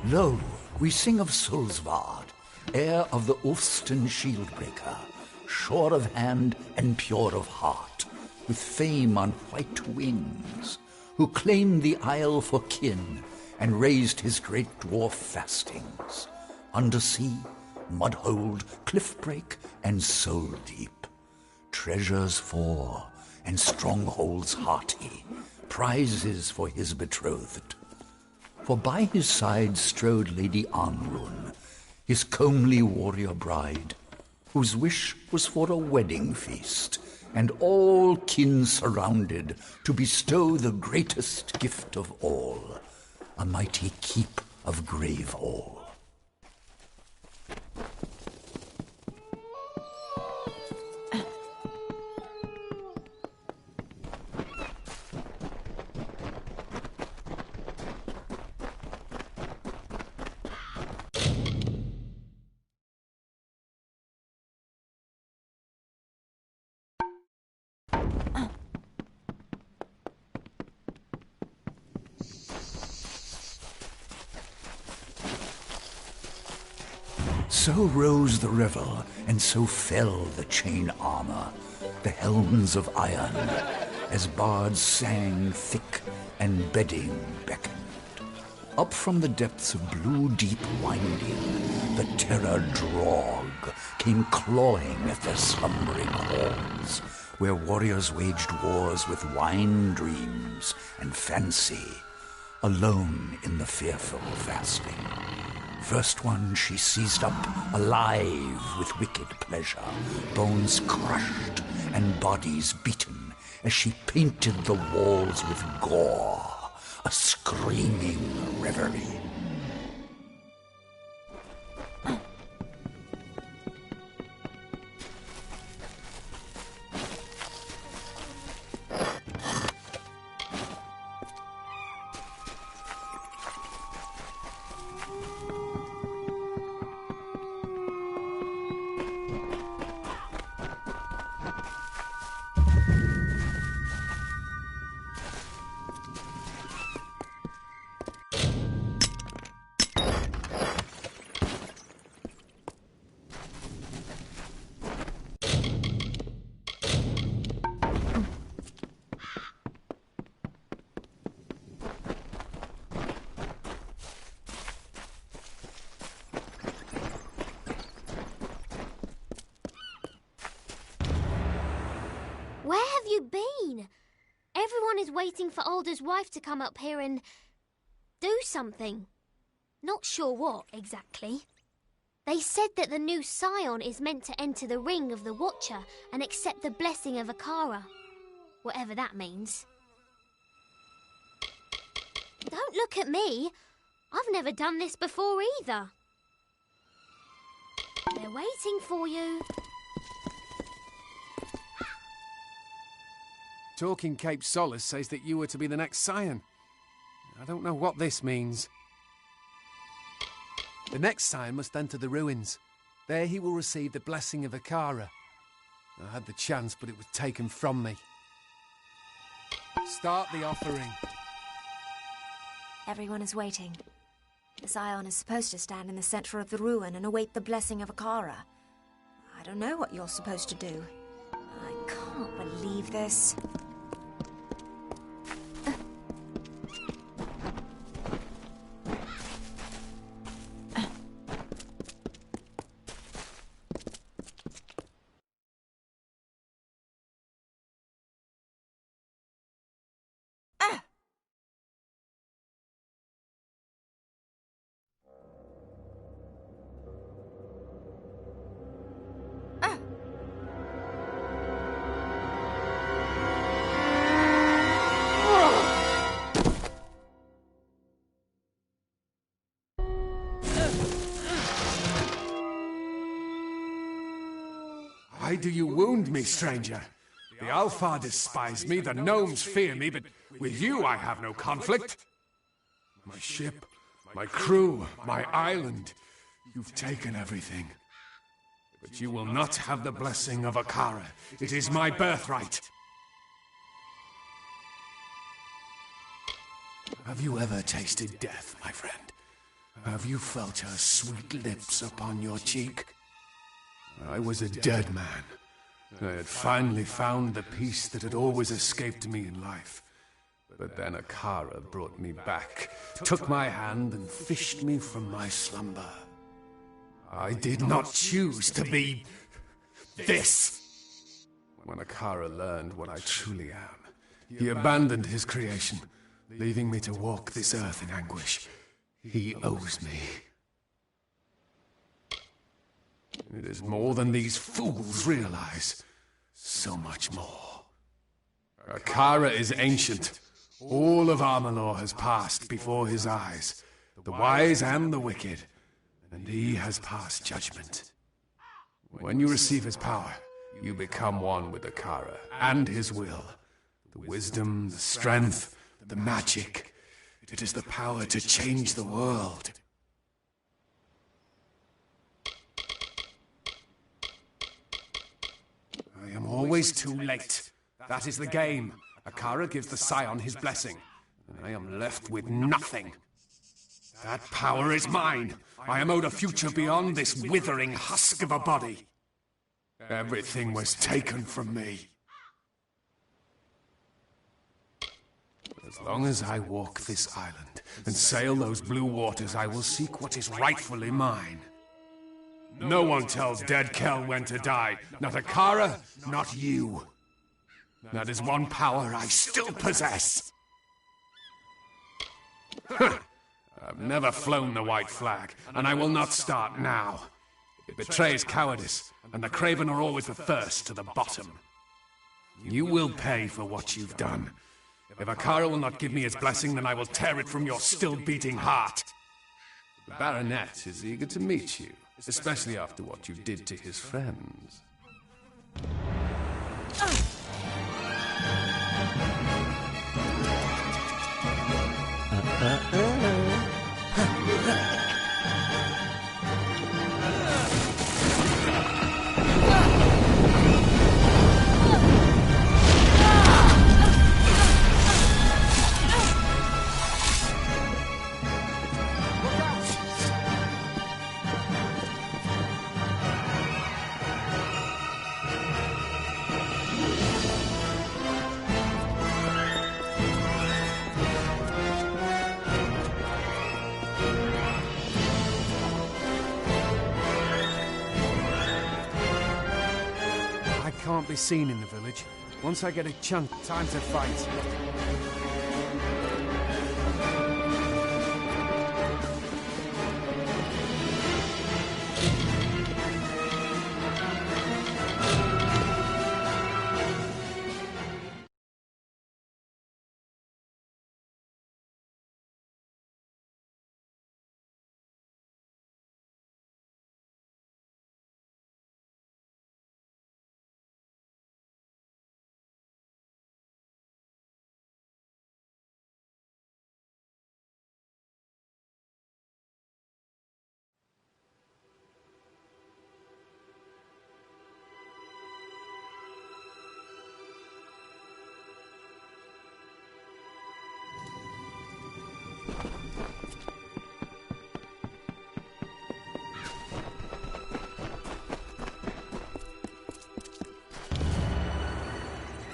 Lo, we sing of Solsvard, heir of the Ulfston Shieldbreaker, sure of hand and pure of heart, with fame on white wings, who claimed the isle for kin and raised his great dwarf fastings, undersea, mudhold, cliffbreak, and soul deep, treasures for and strongholds hearty, prizes for his betrothed. For by his side strode Lady Anrun, his comely warrior bride, whose wish was for a wedding feast, and all kin surrounded to bestow the greatest gift of all, a mighty keep of Gravehall. So rose the revel, and so fell the chain armor, the helms of iron, as bards sang thick and bedding beckoned. Up from the depths of blue deep winding, the terror drog came clawing at their slumbering halls, where warriors waged wars with wine dreams and fancy, alone in the fearful fasting. First one she seized up, alive with wicked pleasure, bones crushed and bodies beaten, as she painted the walls with gore, a screaming reverie. Where have you been? Everyone is waiting for Alder's wife to come up here and do something. Not sure what, exactly. They said that the new scion is meant to enter the ring of the Watcher and accept the blessing of Akara. Whatever that means. Don't look at me. I've never done this before either. They're waiting for you. Talking Cape Solace says that you were to be the next scion. I don't know what this means. The next scion must enter the ruins. There he will receive the blessing of Akara. I had the chance, but it was taken from me. Start the offering. Everyone is waiting. The scion is supposed to stand in the center of the ruin and await the blessing of Akara. I don't know what you're supposed to do. I can't believe this. Why do you wound me, stranger? The Alfar despise me, the gnomes fear me, but with you I have no conflict. My ship, my crew, my island, you've taken everything. But you will not have the blessing of Akara. It is my birthright. Have you ever tasted death, my friend? Have you felt her sweet lips upon your cheek? I was a dead man. I had finally found the peace that had always escaped me in life. But then Akara brought me back, took my hand and fished me from my slumber. I did not choose to be this. When Akara learned what I truly am, he abandoned his creation, leaving me to walk this earth in anguish. He owes me. It is more than these fools realize. So much more. Akara is ancient. All of Amalur has passed before his eyes, the wise and the wicked, and he has passed judgment. When you receive his power, you become one with Akara and his will. The wisdom, the strength, the magic. It is the power to change the world. I am always too late. That is the game. Akara gives the Scion his blessing, and I am left with nothing. That power is mine. I am owed a future beyond this withering husk of a body. Everything was taken from me. As long as I walk this island and sail those blue waters, I will seek what is rightfully mine. No one tells dead Kel when to die. Not Akara, not you. That is one power I still possess. I've never flown the white flag, and I will not start now. It betrays cowardice, and the craven are always the first to the bottom. You will pay for what you've done. If Akara will not give me his blessing, then I will tear it from your still-beating heart. The Baronet is eager to meet you, especially after what you did to his friends. Can't be seen in the village. Once I get a chunk, time to fight.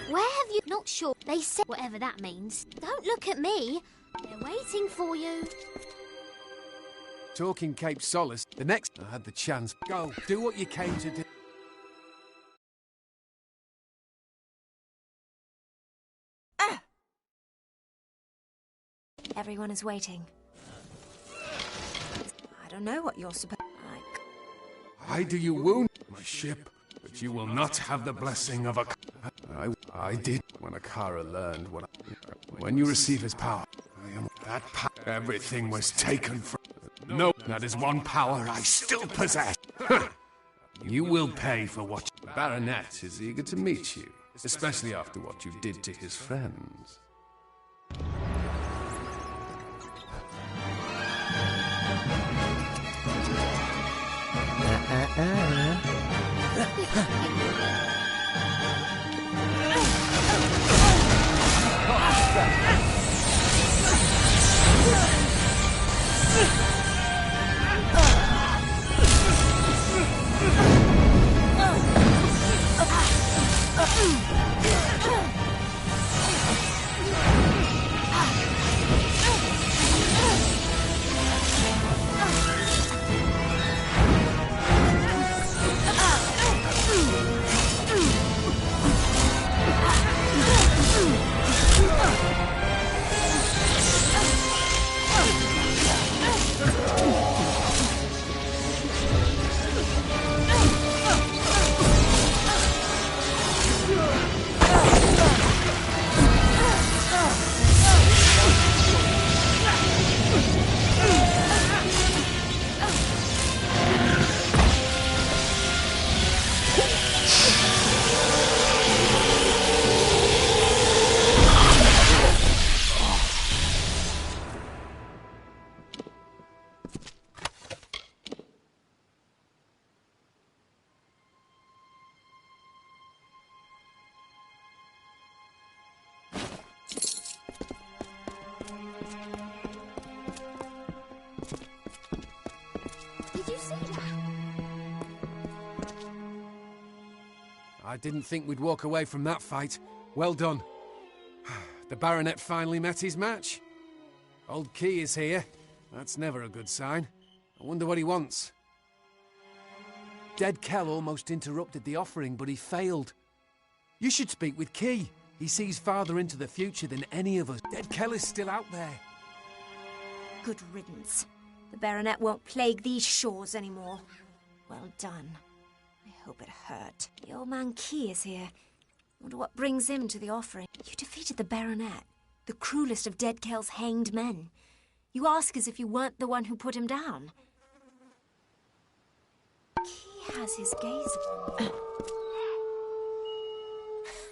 Where have you... Not sure. They said whatever that means. Don't look at me. They're waiting for you. Talking Cape Solace, the next I had the chance. Go, do what you came to do. Everyone is waiting. I don't know what you're supposed... Why do you wound my ship? But you will not have the blessing of I did when Akara learned what when you receive his power. I am that power. Everything was taken from... No, that is one power I still possess. You will pay for what... The Baronet is eager to meet you, especially after what you did to his friends. I didn't think we'd walk away from that fight. Well done. The Baronet finally met his match. Old Key is here. That's never a good sign. I wonder what he wants. Dead Kell almost interrupted the offering, but he failed. You should speak with Key. He sees farther into the future than any of us. Dead Kell is still out there. Good riddance. The Baronet won't plague these shores anymore. Well done. I hope it hurt. The old man Key is here. Wonder what brings him to the offering. You defeated the Baronet, the cruelest of Dead Kell's hanged men. You ask as if you weren't the one who put him down. Key has his gaze upon you.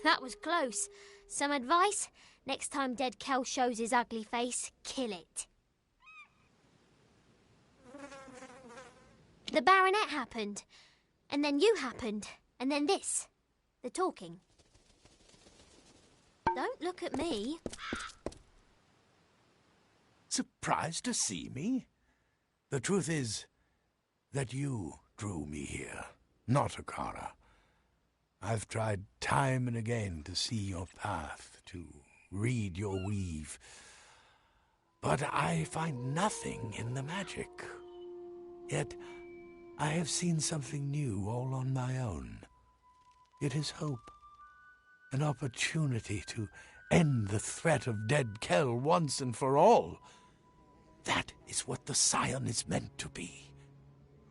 That was close. Some advice? Next time Dead Kell shows his ugly face, kill it. The Baronet happened. And then you happened. And then this. The talking. Don't look at me. Surprised to see me? The truth is that you drew me here, not Akara. I've tried time and again to see your path, to read your weave. But I find nothing in the magic. Yet I have seen something new all on my own. It is hope. An opportunity to end the threat of Dead Kell once and for all. That is what the Scion is meant to be.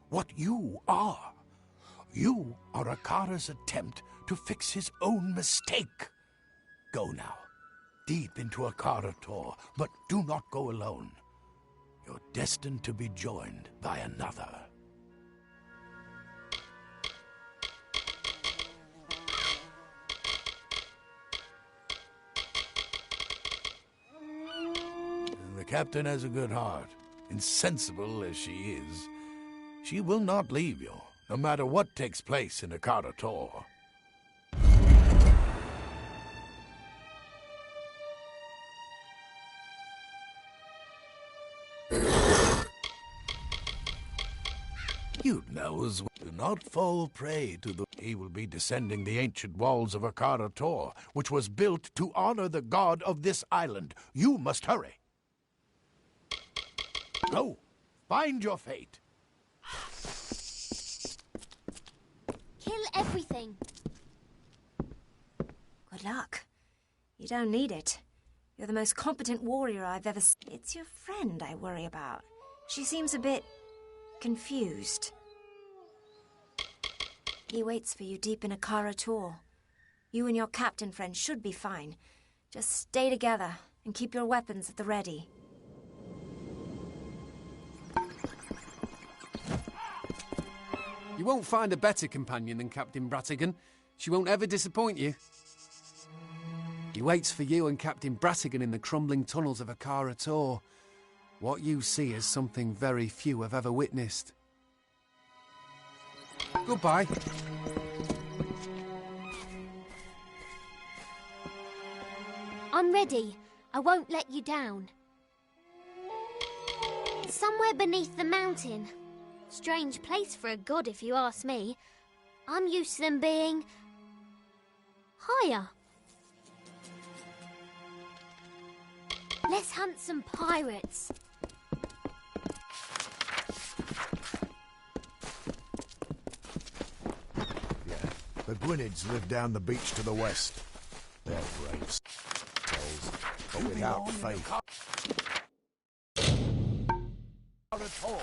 What you are. You are Akara's attempt to fix his own mistake. Go now, deep into Akara Tor, but do not go alone. You're destined to be joined by another. The captain has a good heart. Insensible as she is, she will not leave you, no matter what takes place in Akara Tor. You knows, do not fall prey to the... He will be descending the ancient walls of Akara Tor, which was built to honor the god of this island. You must hurry. Go, find your fate. Kill everything. Good luck. You don't need it. You're the most competent warrior I've ever seen. It's your friend I worry about. She seems a bit... confused. He waits for you deep in Akara Tor. You and your captain friend should be fine. Just stay together and keep your weapons at the ready. You won't find a better companion than Captain Bratigan. She won't ever disappoint you. He waits for you and Captain Bratigan in the crumbling tunnels of Akara Tor. What you see is something very few have ever witnessed. Goodbye. I'm ready. I won't let you down. Somewhere beneath the mountain. Strange place for a god, if you ask me. I'm used to them being... higher. Let's hunt some pirates. Yeah, the Gwynnids live down the beach to the west. They're brave souls, but without faith. Not at all.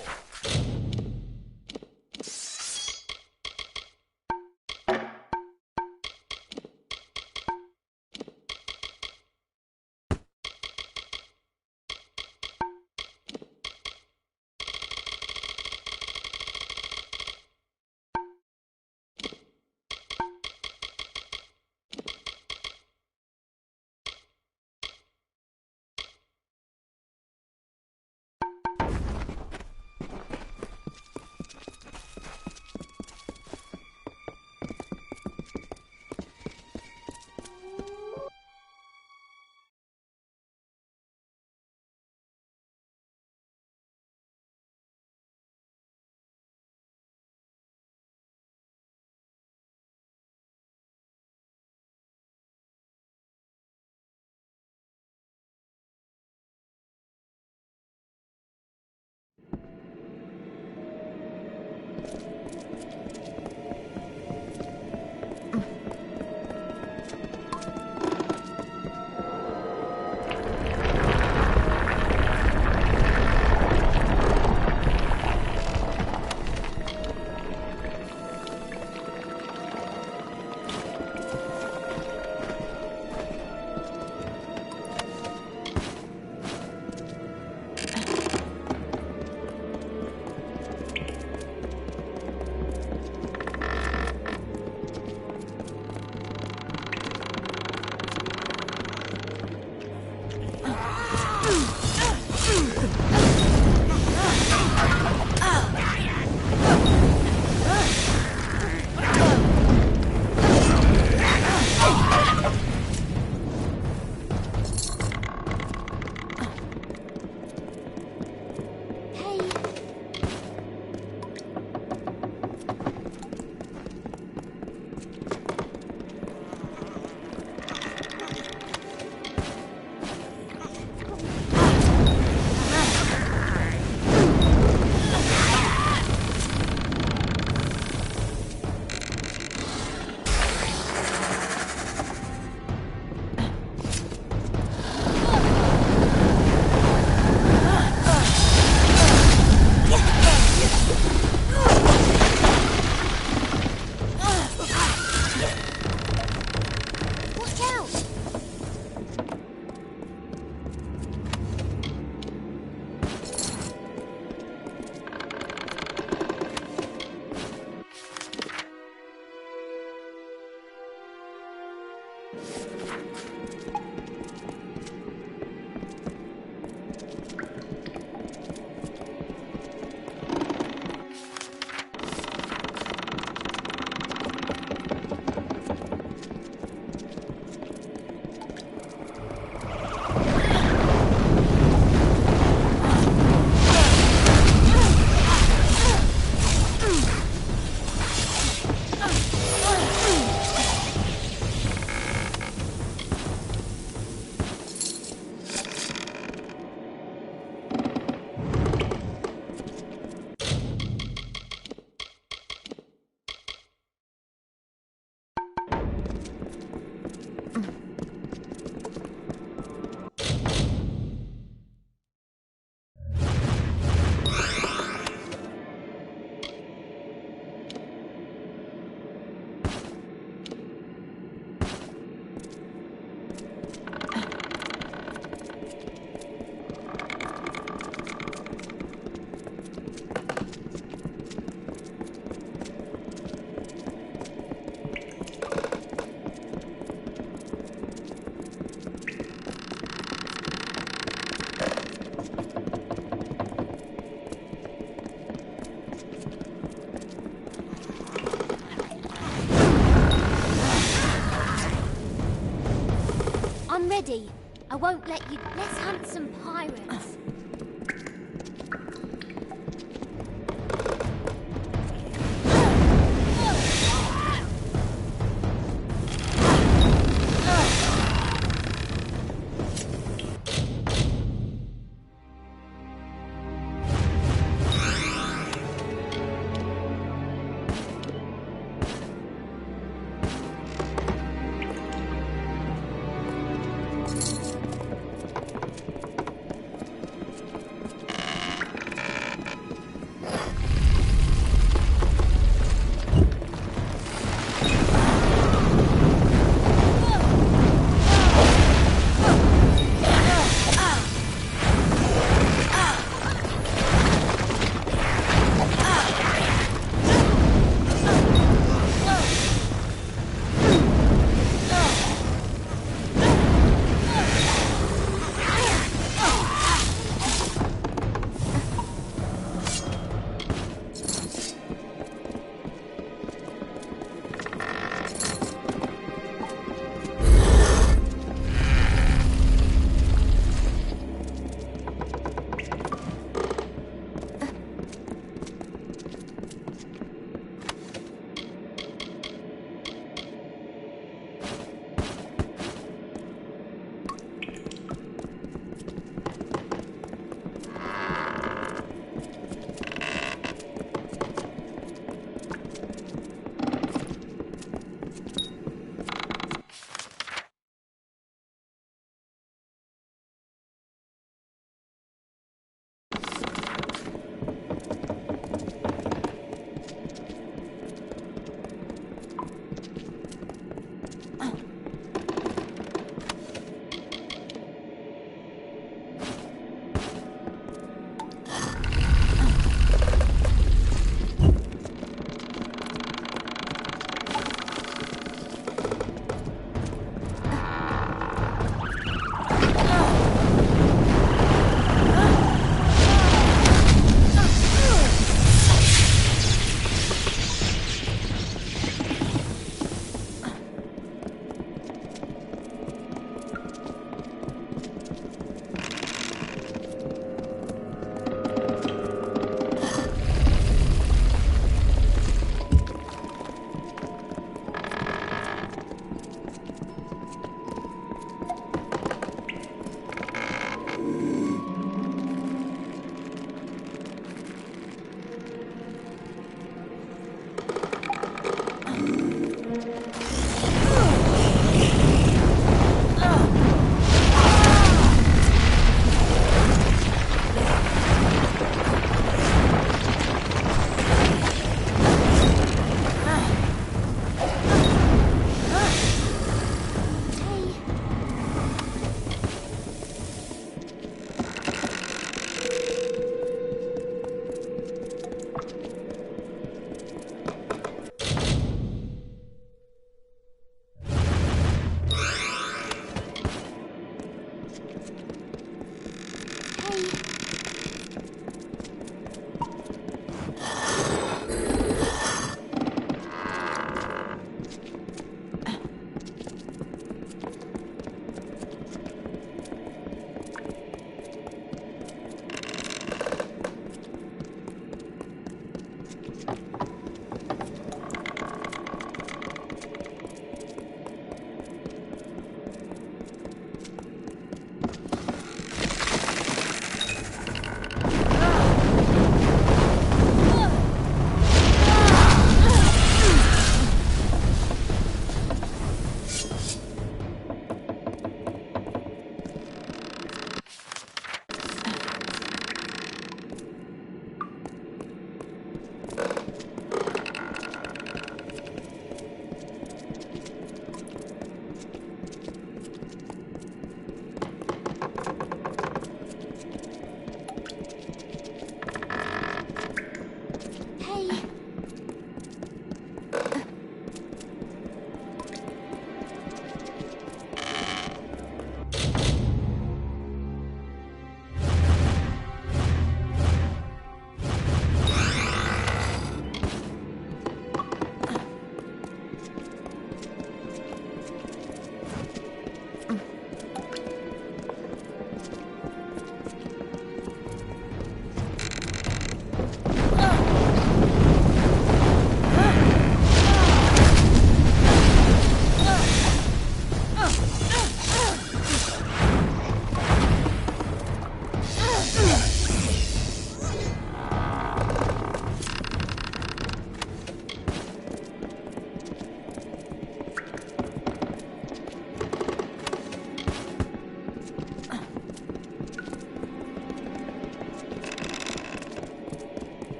I'm ready. I won't let you... Let's hunt some pirates.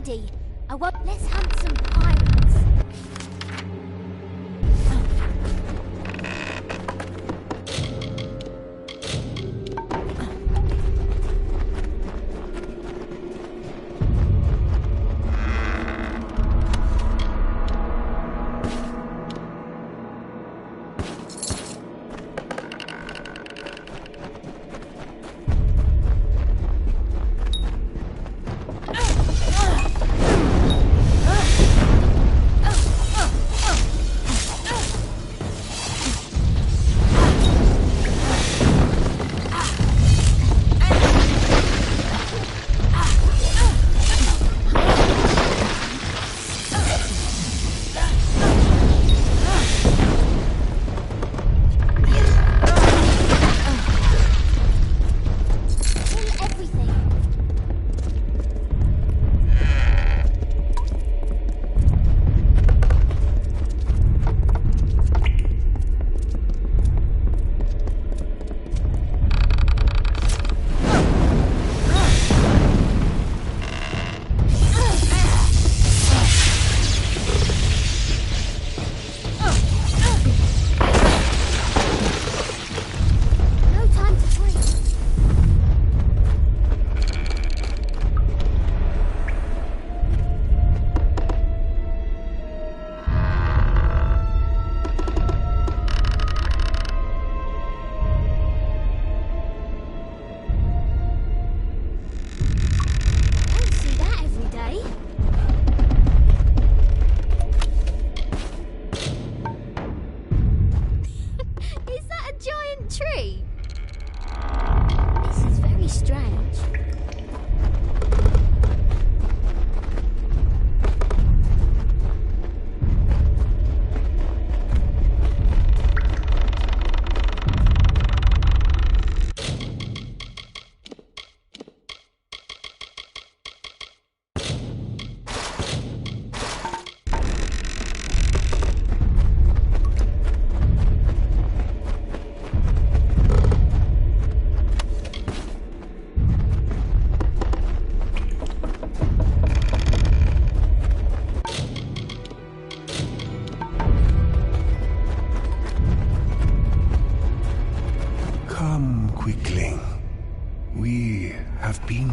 ready. I won't. Let's hunt some pirates.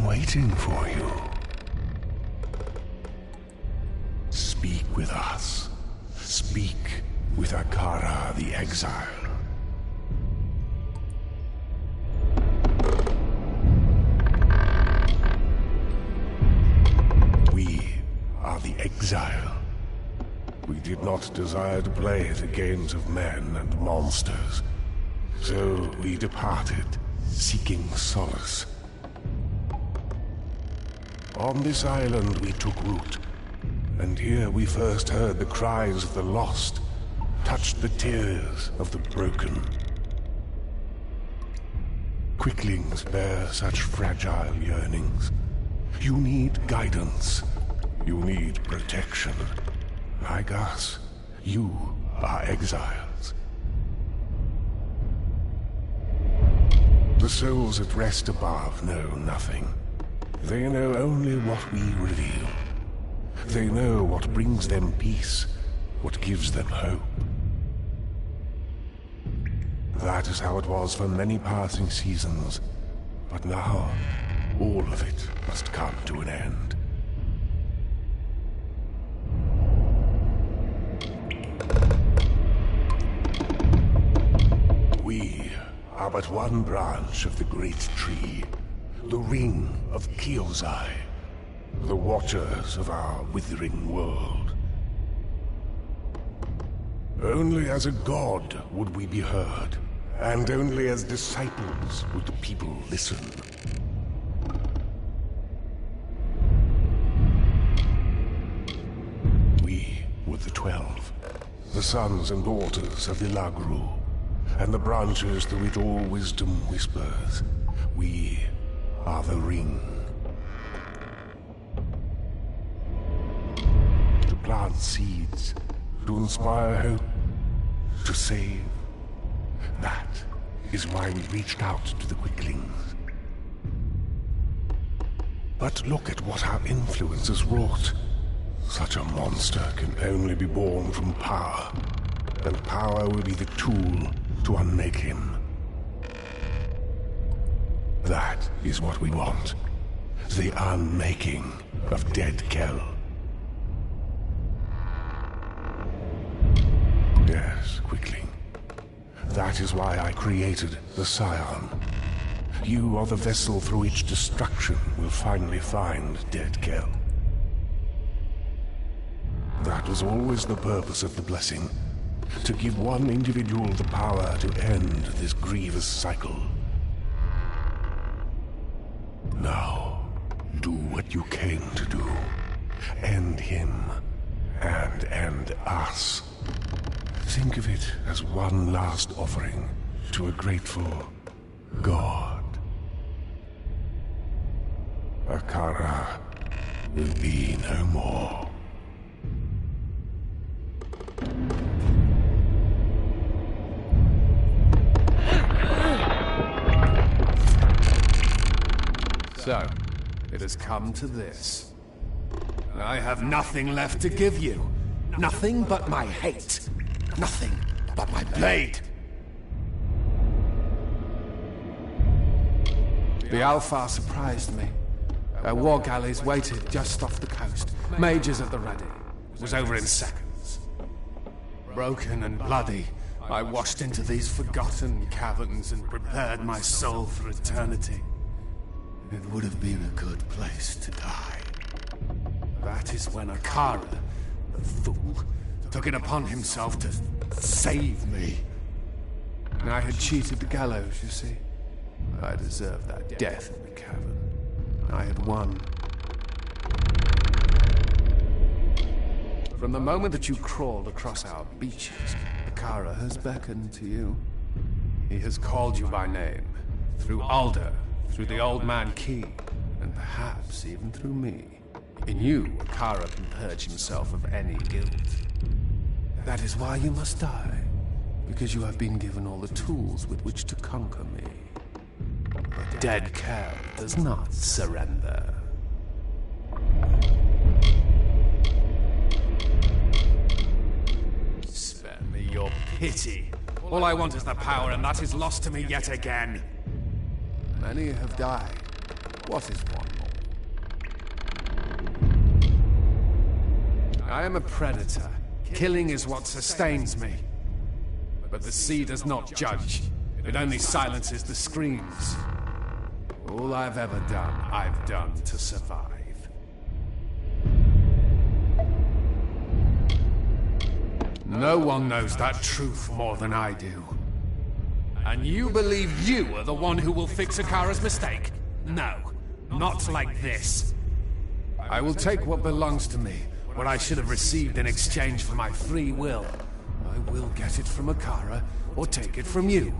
Waiting for you. Speak with us. Speak with Akara the Exile. We are the Exile. We did not desire to play the games of men and monsters. So we departed, seeking solace. On this island we took root, and here we first heard the cries of the lost, touched the tears of the broken. Quicklings bear such fragile yearnings. You need guidance. You need protection. Like us, you are exiles. The souls at rest above know nothing. They know only what we reveal. They know what brings them peace, what gives them hope. That is how it was for many passing seasons. But now, all of it must come to an end. We are but one branch of the great tree. The ring of Kyozai, the watchers of our withering world. Only as a god would we be heard, and only as disciples would the people listen. We were the 12, the sons and daughters of Ilagru, and the branches through which all wisdom whispers. We are the ring. To plant seeds, to inspire hope, to save. That is why we reached out to the Quicklings. But look at what our influence has wrought. Such a monster can only be born from power, and power will be the tool to unmake him. That is what we want. The unmaking of Dead Kell. Yes, Quickling. That is why I created the Scion. You are the vessel through which destruction will finally find Dead Kell. That was always the purpose of the blessing. To give one individual the power to end this grievous cycle. Now, do what you came to do. End him, and end us. Think of it as one last offering to a grateful god. Akara will be no more. So, it has come to this. I have nothing left to give you. Nothing but my hate. Nothing but my blade. The Alpha surprised me. Our war galleys waited just off the coast. Mages at the ready. It was over in seconds. Broken and bloody, I washed into these forgotten caverns and prepared my soul for eternity. It would have been a good place to die. That is when Akara, the fool, took it upon himself to save me. And I had cheated the gallows, you see. I deserved that death in the cavern. I had won. From the moment that you crawled across our beaches, Akara has beckoned to you. He has called you by name, through Alder, through the Old Man Key, and perhaps even through me. In you, Akara can purge himself of any guilt. That is why you must die, because you have been given all the tools with which to conquer me. But Dead Kell does not surrender. Spare me your pity. All I want is the power, and that is lost to me yet again. Many have died. What is one more? I am a predator. Killing is what sustains me. But the sea does not judge. It only silences the screams. All I've ever done, I've done to survive. No one knows that truth more than I do. And you believe you are the one who will fix Akara's mistake? No, not like this. I will take what belongs to me, what I should have received in exchange for my free will. I will get it from Akara, or take it from you.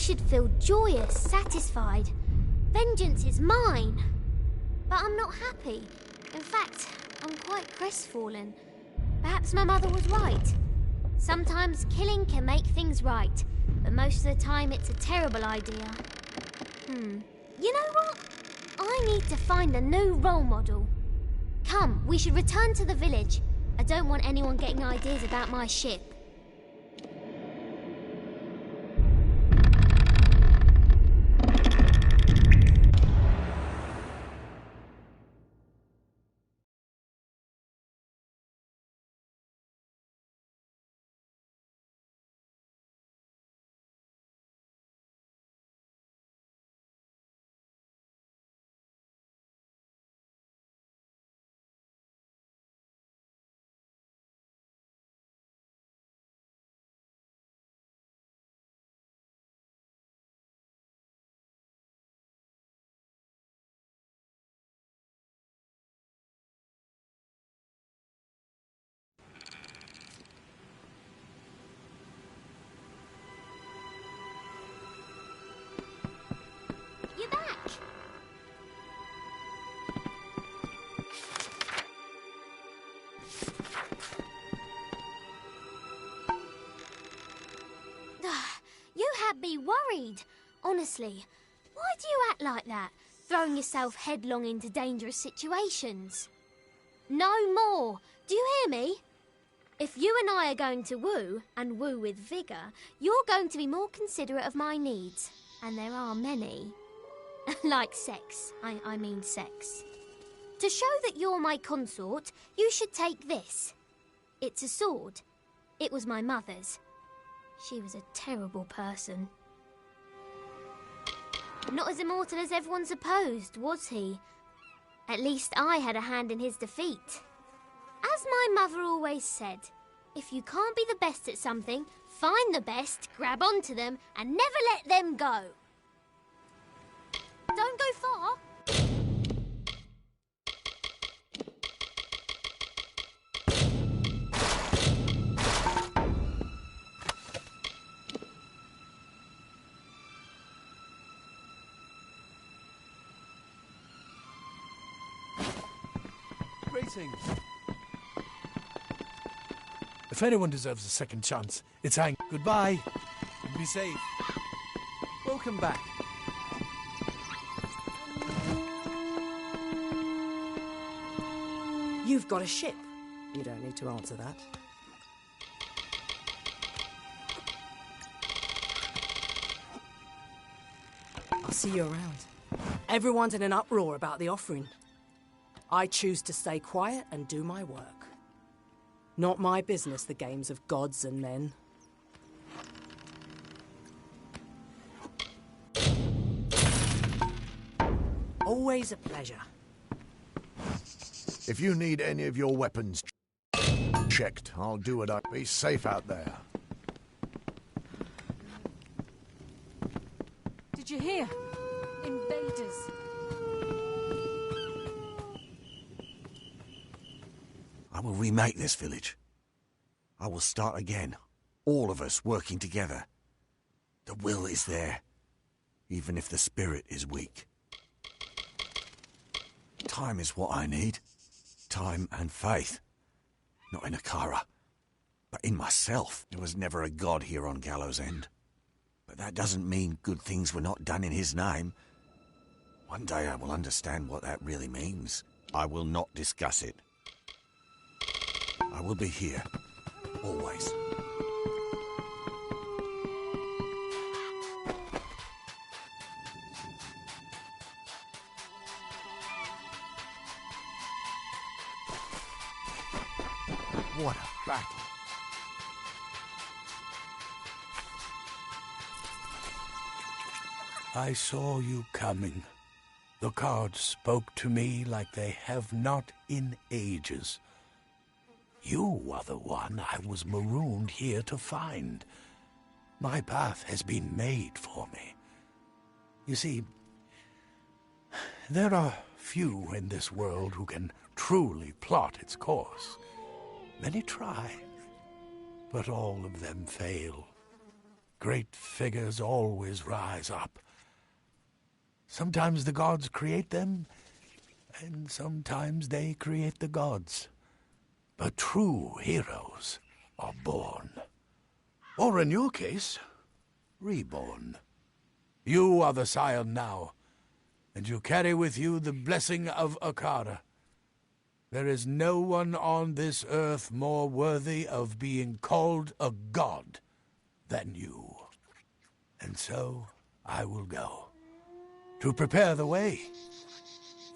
should feel joyous, satisfied. Vengeance is mine. But I'm not happy. In fact, I'm quite crestfallen. Perhaps my mother was right. Sometimes killing can make things right, but most of the time it's a terrible idea. You know what? I need to find a new role model. Come, we should return to the village. I don't want anyone getting ideas about my ship. You're back! You had me worried. Honestly, why do you act like that, throwing yourself headlong into dangerous situations? No more! Do you hear me? If you and I are going to woo, and woo with vigour, you're going to be more considerate of my needs. And there are many. Like sex. I mean sex. To show that you're my consort, you should take this. It's a sword. It was my mother's. She was a terrible person. Not as immortal as everyone supposed, was he? At least I had a hand in his defeat. As my mother always said, if you can't be the best at something, find the best, grab onto them, and never let them go. Don't go far. Greetings. If anyone deserves a second chance, it's Hank. Goodbye. And be safe. Welcome back. You've got a ship. You don't need to answer that. I'll see you around. Everyone's in an uproar about the offering. I choose to stay quiet and do my work. Not my business, the games of gods and men. Always a pleasure. If you need any of your weapons checked, I'll do it up. Be safe out there. Did you hear? Invaders. I will remake this village. I will start again. All of us working together. The will is there, even if the spirit is weak. Time is what I need. Time and faith. Not in Akara, but in myself. There was never a god here on Gallows End. But that doesn't mean good things were not done in his name. One day I will understand what that really means. I will not discuss it. I will be here, always. What a battle. I saw you coming. The cards spoke to me like they have not in ages. You are the one I was marooned here to find. My path has been made for me. You see, there are few in this world who can truly plot its course. Many try, but all of them fail. Great figures always rise up. Sometimes the gods create them, and sometimes they create the gods. But true heroes are born. Or in your case, reborn. You are the scion now, and you carry with you the blessing of Akara. There is no one on this earth more worthy of being called a god than you. And so I will go, to prepare the way.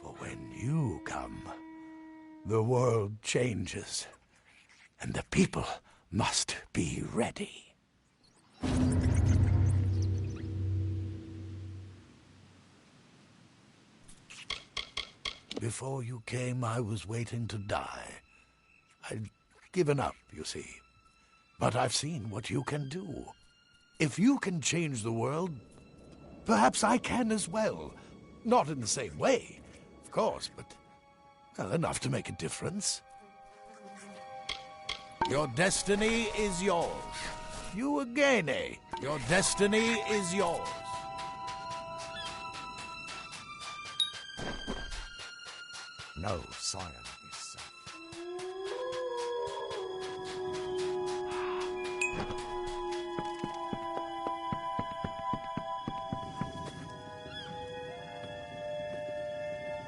For when you come, the world changes, and the people must be ready. Before you came, I was waiting to die. I'd given up, you see. But I've seen what you can do. If you can change the world, perhaps I can as well. Not in the same way, of course, but well, enough to make a difference. Your destiny is yours. You again, eh? Your destiny is yours. No scion is safe.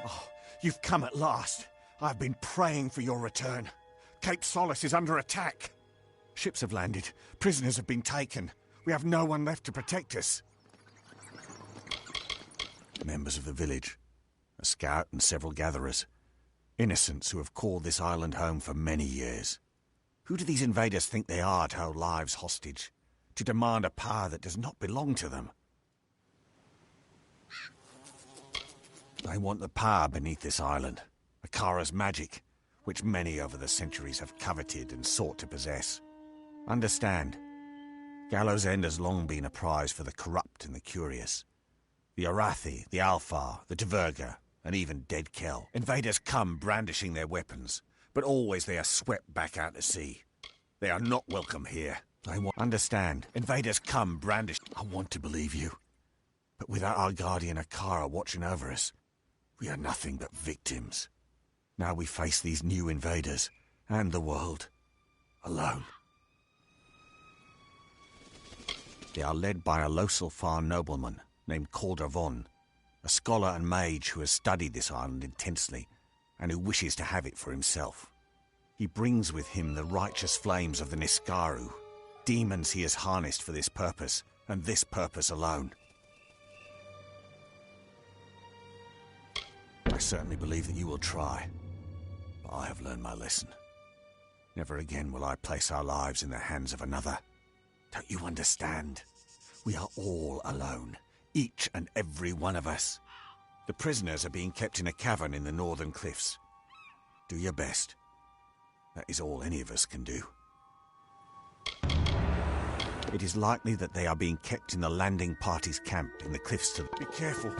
Oh, you've come at last. I've been praying for your return. Cape Solace is under attack. Ships have landed. Prisoners have been taken. We have no one left to protect us. Members of the village, a scout and several gatherers. Innocents who have called this island home for many years. Who do these invaders think they are to hold lives hostage? To demand a power that does not belong to them? They want the power beneath this island. Akara's magic, which many over the centuries have coveted and sought to possess. Understand, Gallows End has long been a prize for the corrupt and the curious. The Arathi, the Alfar, the Tverga, and even dead Kel. Invaders come brandishing their weapons, but always they are swept back out to sea. They are not welcome here. Understand, invaders come brandish. I want to believe you, but without our guardian Akara watching over us, we are nothing but victims. Now we face these new invaders, and the world, alone. They are led by a Loselfar nobleman named Calder Von, a scholar and mage who has studied this island intensely, and who wishes to have it for himself. He brings with him the righteous flames of the Niskaru, demons he has harnessed for this purpose, and this purpose alone. I certainly believe that you will try, but I have learned my lesson. Never again will I place our lives in the hands of another. Don't you understand? We are all alone, each and every one of us. The prisoners are being kept in a cavern in the northern cliffs. Do your best. That is all any of us can do. It is likely that they are being kept in the landing party's camp in the cliffs to... Be careful.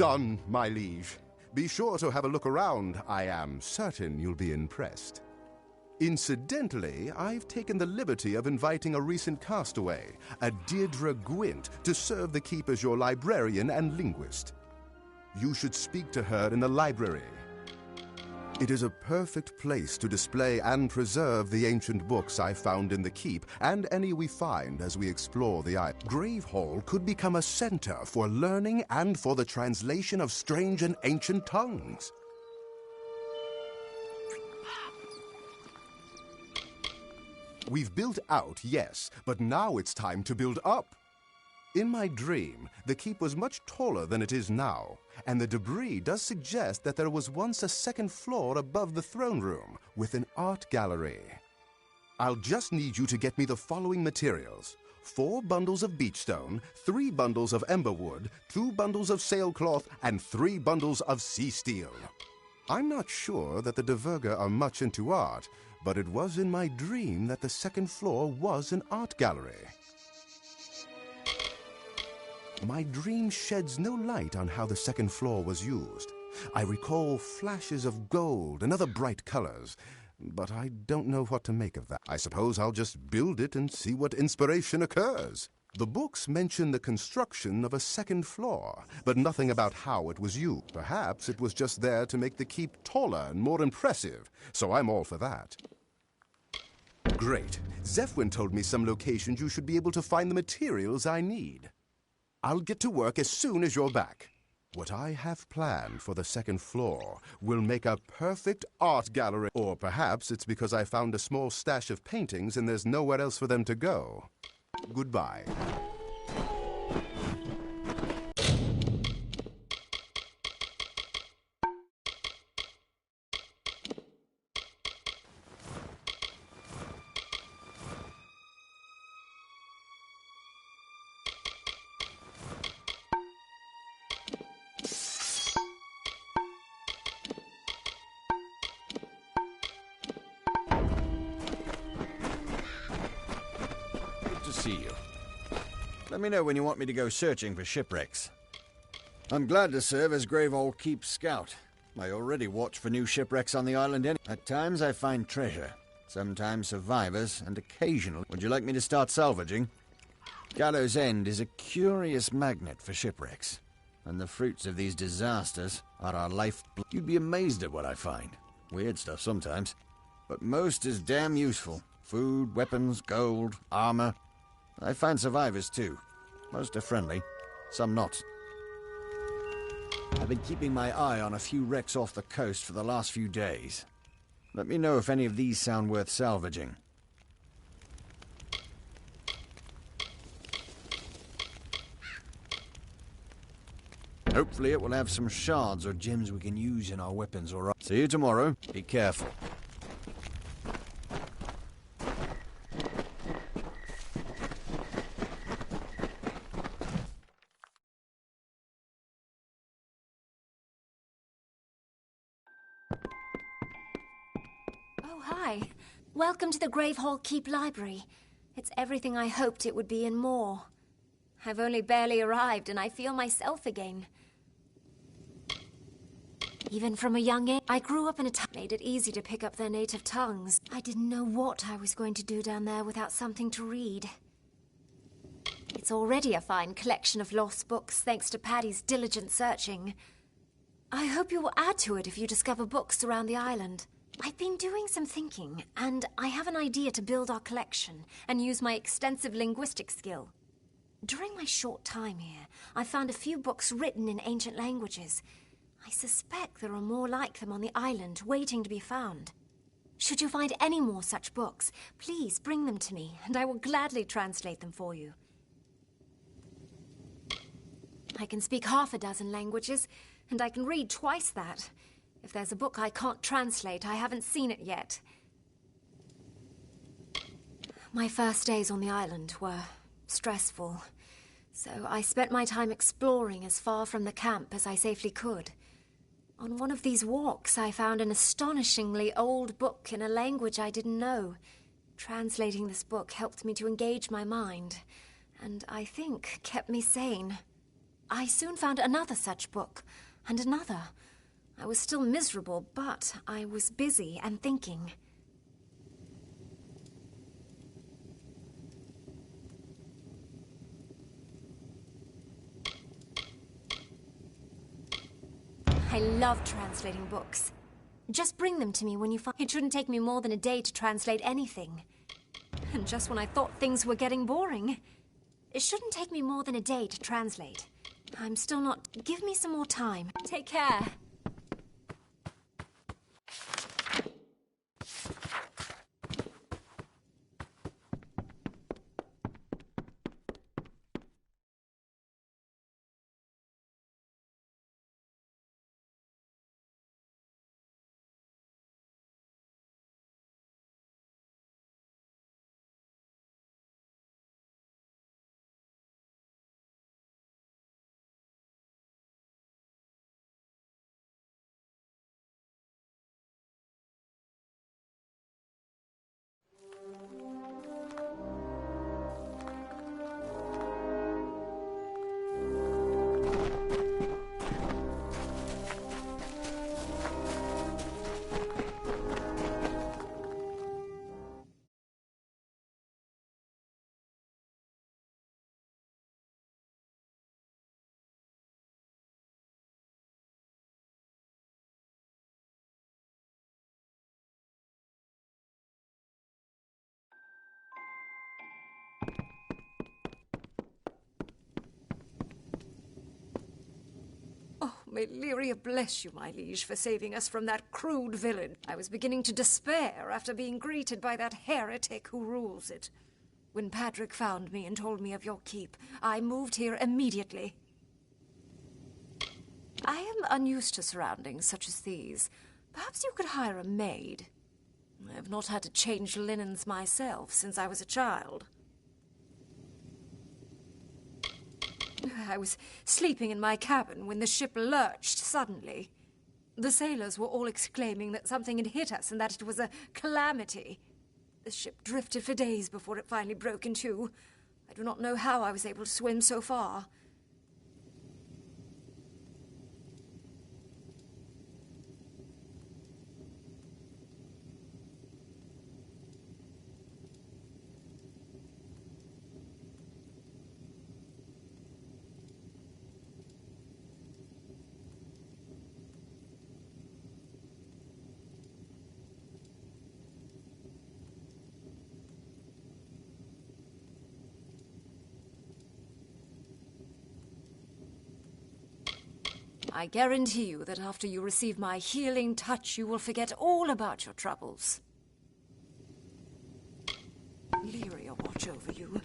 done, my liege. Be sure to have a look around. I am certain you'll be impressed. Incidentally, I've taken the liberty of inviting a recent castaway, a Deirdre Gwent, to serve the keep as your librarian and linguist. You should speak to her in the library. It is a perfect place to display and preserve the ancient books I found in the keep, and any we find as we explore the island. Grave Hall could become a center for learning and for the translation of strange and ancient tongues. We've built out, yes, but now it's time to build up. In my dream, the keep was much taller than it is now, and the debris does suggest that there was once a second floor above the throne room with an art gallery. I'll just need you to get me the following materials: 4 bundles of beechstone, 3 bundles of emberwood, 2 bundles of sailcloth, and 3 bundles of sea steel. I'm not sure that the De Verga are much into art, but it was in my dream that the second floor was an art gallery. My dream sheds no light on how the second floor was used. I recall flashes of gold and other bright colors, but I don't know what to make of that. I suppose I'll just build it and see what inspiration occurs. The books mention the construction of a second floor, but nothing about how it was used. Perhaps it was just there to make the keep taller and more impressive, so I'm all for that. Great. Zephwin told me some locations you should be able to find the materials I need. I'll get to work as soon as you're back. What I have planned for the second floor will make a perfect art gallery. Or perhaps it's because I found a small stash of paintings and there's nowhere else for them to go. Goodbye. See you. Let me know when you want me to go searching for shipwrecks. I'm glad to serve as Graveall Keep Scout. I already watch for new shipwrecks on the island. At times I find treasure, sometimes survivors, and occasionally... Would you like me to start salvaging? Gallows End is a curious magnet for shipwrecks, and the fruits of these disasters are our lifeblood. You'd be amazed at what I find. Weird stuff sometimes, but most is damn useful. Food, weapons, gold, armor. I find survivors too. Most are friendly, some not. I've been keeping my eye on a few wrecks off the coast for the last few days. Let me know if any of these sound worth salvaging. Hopefully it will have some shards or gems we can use in our weapons, all right? See you tomorrow. Be careful. Oh, hi. Welcome to the Gravehall Keep Library. It's everything I hoped it would be and more. I've only barely arrived and I feel myself again. Even from a young age, I grew up in a town that made it easy to pick up their native tongues. I didn't know what I was going to do down there without something to read. It's already a fine collection of lost books, thanks to Paddy's diligent searching. I hope you will add to it if you discover books around the island. I've been doing some thinking, and I have an idea to build our collection and use my extensive linguistic skill. During my short time here, I found a few books written in ancient languages. I suspect there are more like them on the island, waiting to be found. Should you find any more such books, please bring them to me, and I will gladly translate them for you. I can speak half a dozen languages, and I can read twice that. If there's a book I can't translate, I haven't seen it yet. My first days on the island were stressful, so I spent my time exploring as far from the camp as I safely could. On one of these walks, I found an astonishingly old book in a language I didn't know. Translating this book helped me to engage my mind, and I think kept me sane. I soon found another such book, and another. I was still miserable, but I was busy and thinking. I love translating books. Just bring them to me when you find... It shouldn't take me more than a day to translate anything. And just when I thought things were getting boring. It shouldn't take me more than a day to translate. I'm still not... Give me some more time. Take care. Oh, may Lyria bless you, my liege, for saving us from that crude villain. I was beginning to despair after being greeted by that heretic who rules it. When Patrick found me and told me of your keep, I moved here immediately. I am unused to surroundings such as these. Perhaps you could hire a maid. I have not had to change linens myself since I was a child. I was sleeping in my cabin when the ship lurched suddenly. The sailors were all exclaiming that something had hit us and that it was a calamity. The ship drifted for days before it finally broke in two. I do not know how I was able to swim so far. I guarantee you that after you receive my healing touch, you will forget all about your troubles. Lyria watch over you.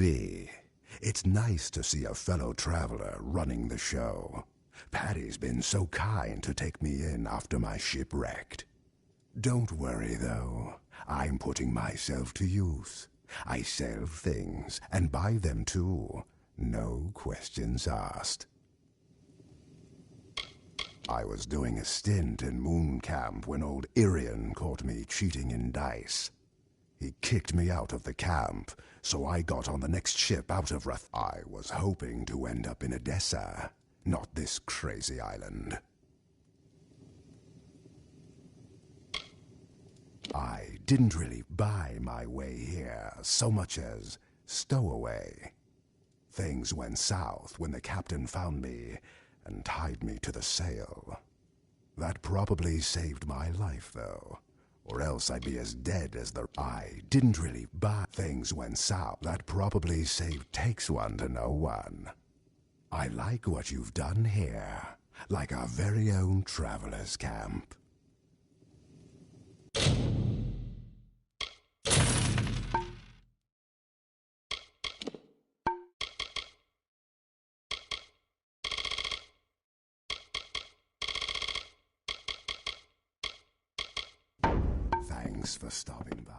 be. It's nice to see a fellow traveler running the show. Patty's been so kind to take me in after my ship wrecked. Don't worry, though. I'm putting myself to use. I sell things, and buy them too. No questions asked. I was doing a stint in Moon Camp when old Irian caught me cheating in dice. He kicked me out of the camp, so I got on the next ship out of Rath. I was hoping to end up in Edessa, not this crazy island. I didn't really buy my way here so much as stowaway. Things went south when the captain found me and tied me to the sail. That probably saved my life, though, or else I'd be as dead as the... I didn't really buy. Things went south. That probably saved... Takes one to know one. I like what you've done here, like our very own traveler's camp. Thanks for stopping by.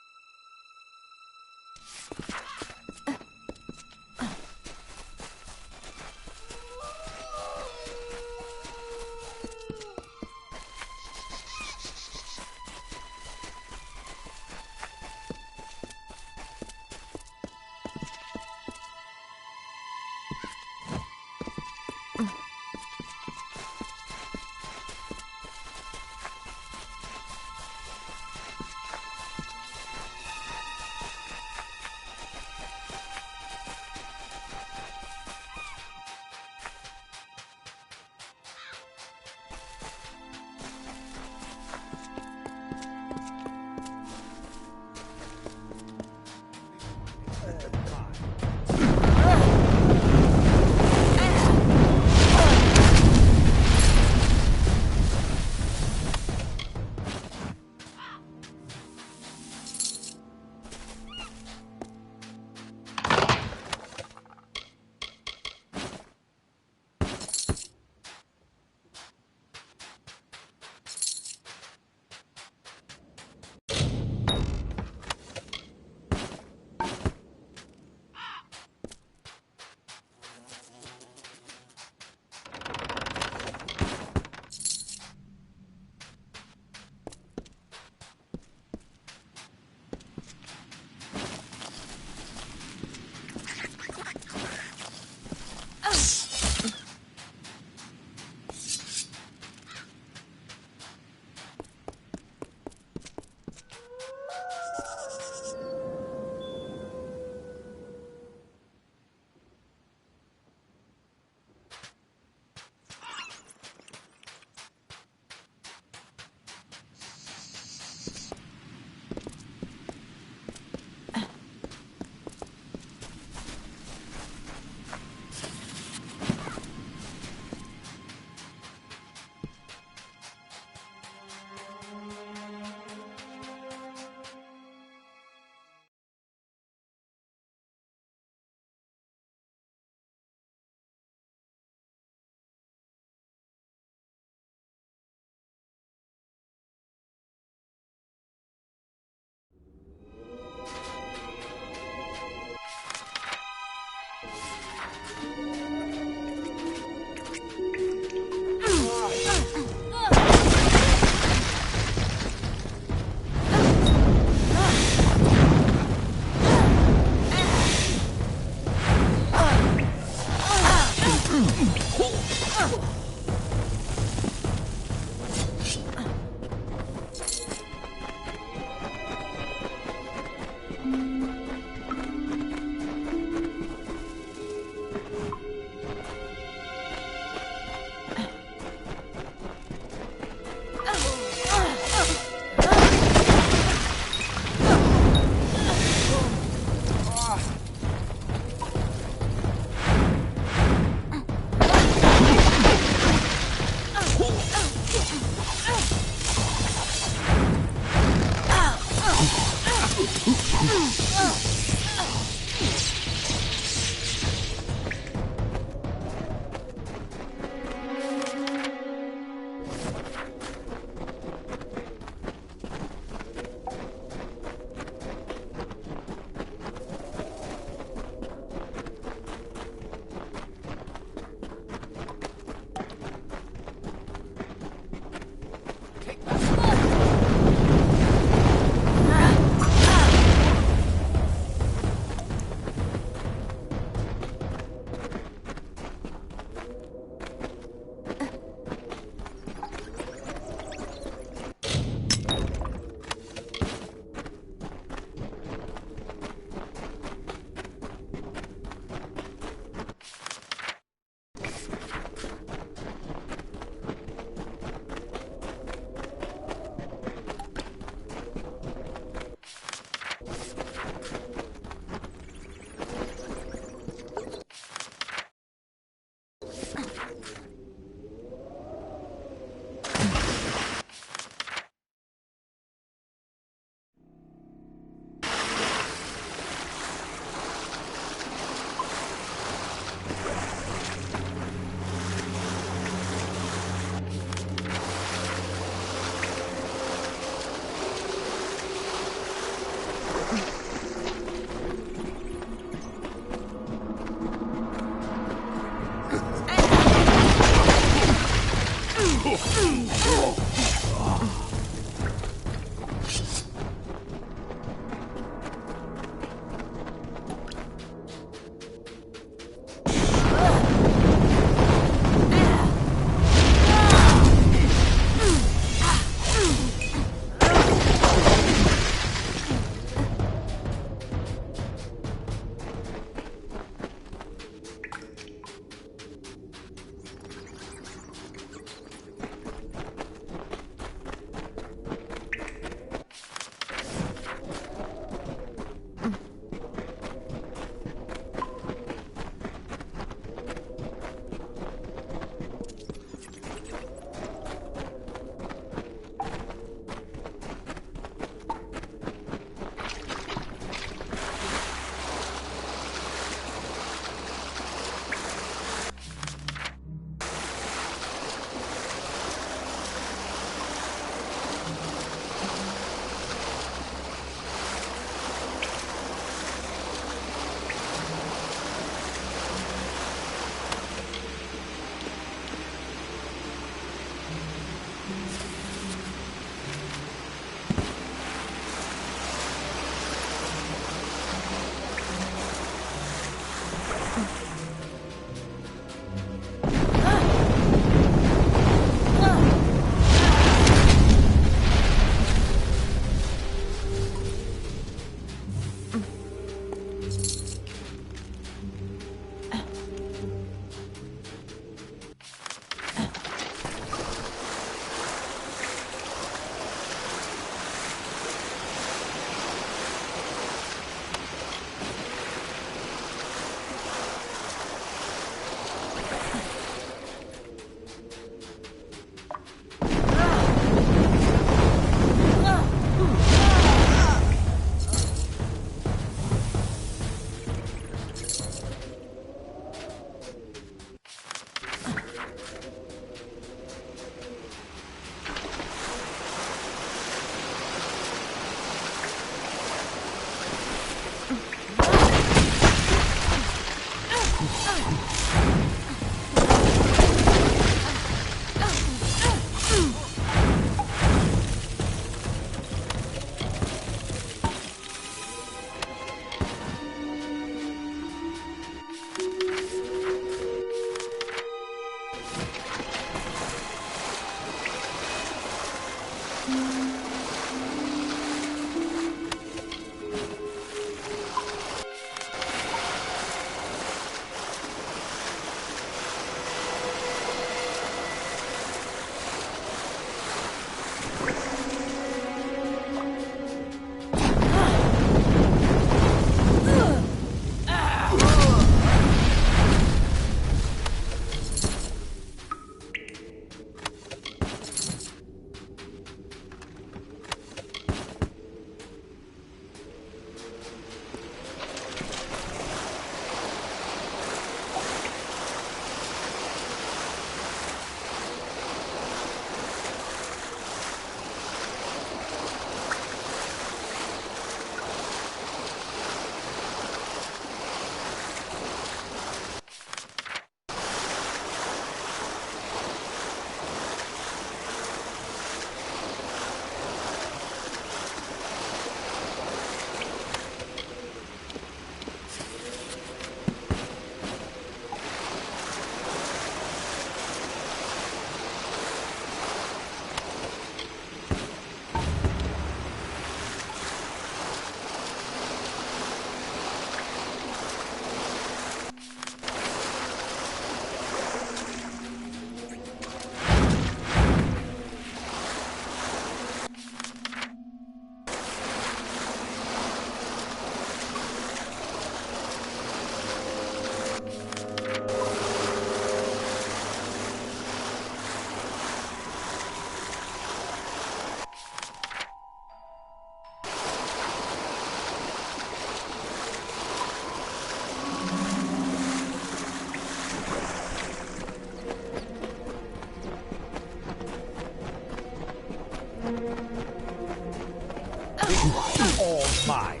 Mine.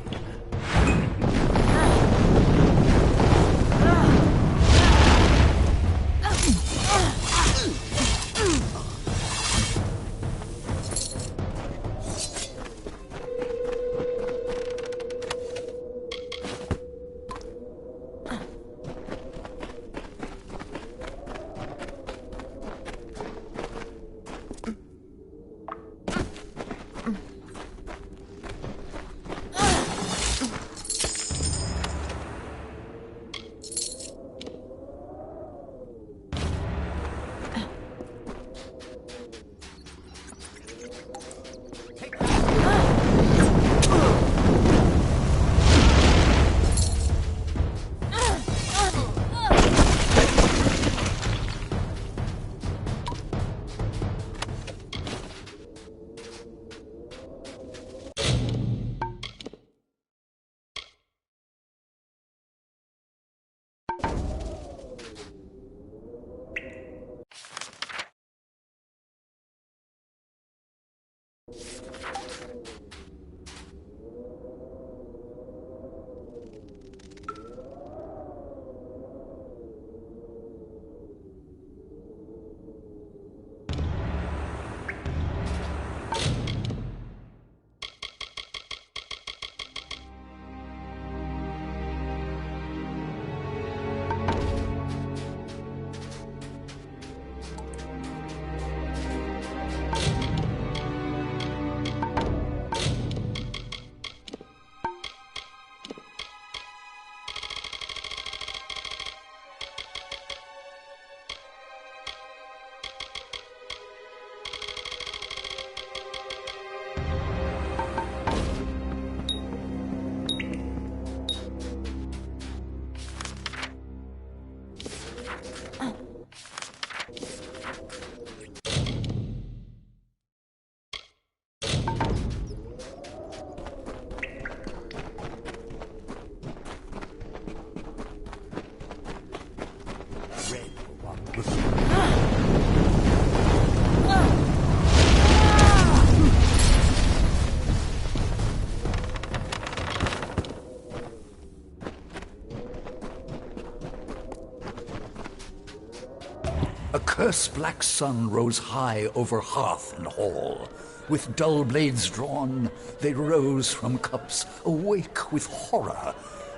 A curse-black sun rose high over hearth and hall. With dull blades drawn, they rose from cups, awake with horror,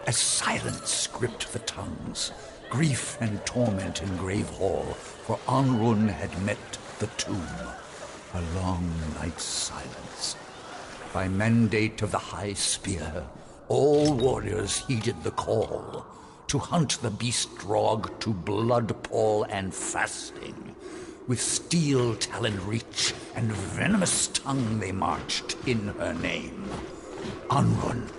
as silence gripped the tongues. Grief and torment in Grave Hall, for Anrun had met the tomb. A long night's silence. By mandate of the High Spear, all warriors heeded the call to hunt the beast-drog to blood pall and fasting. With steel-taloned reach and venomous tongue they marched in her name. Anrun,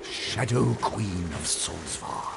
Shadow Queen of Solsvard.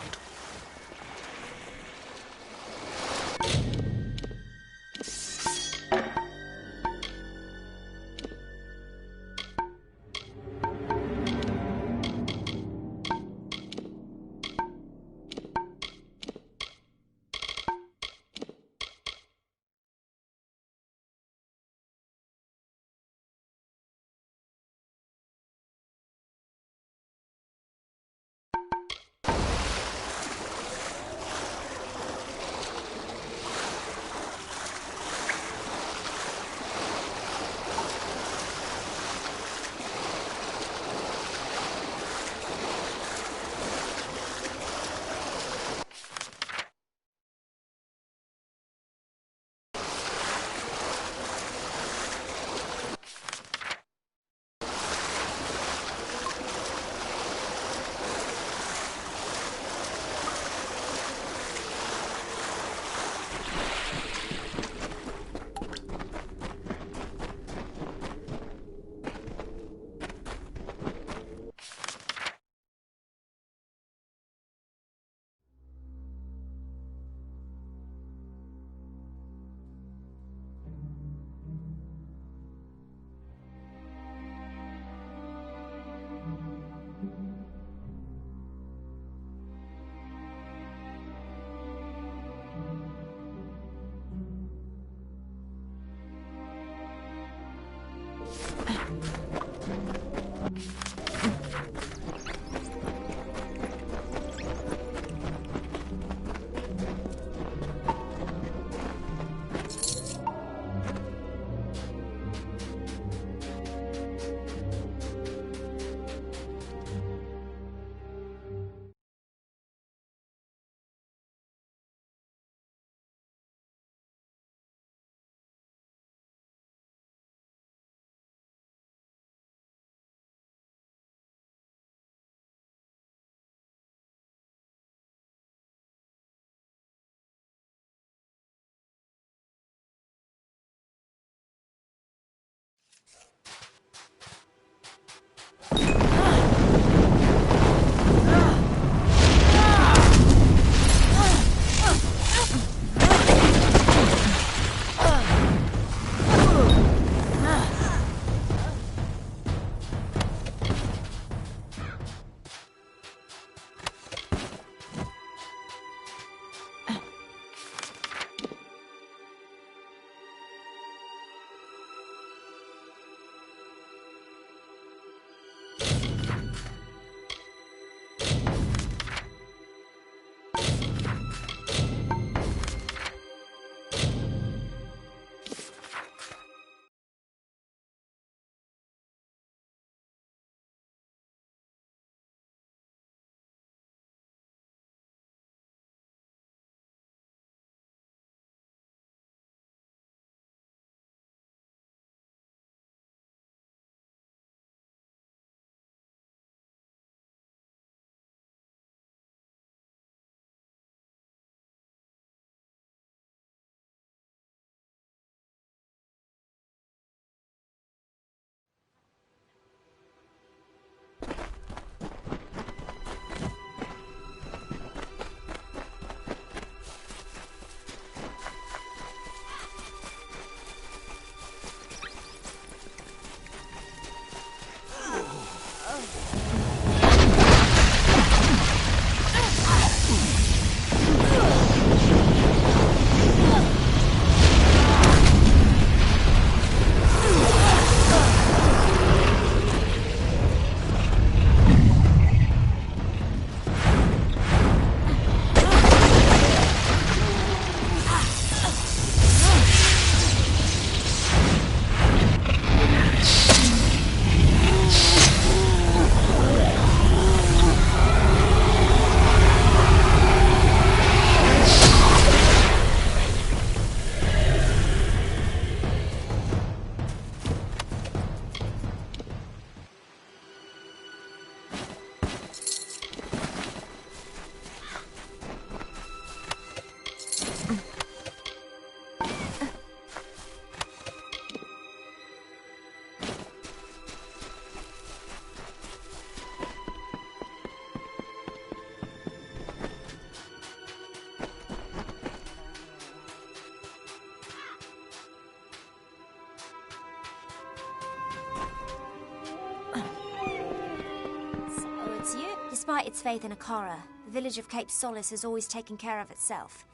Despite its faith in Akara, the village of Cape Solace has always taken care of itself.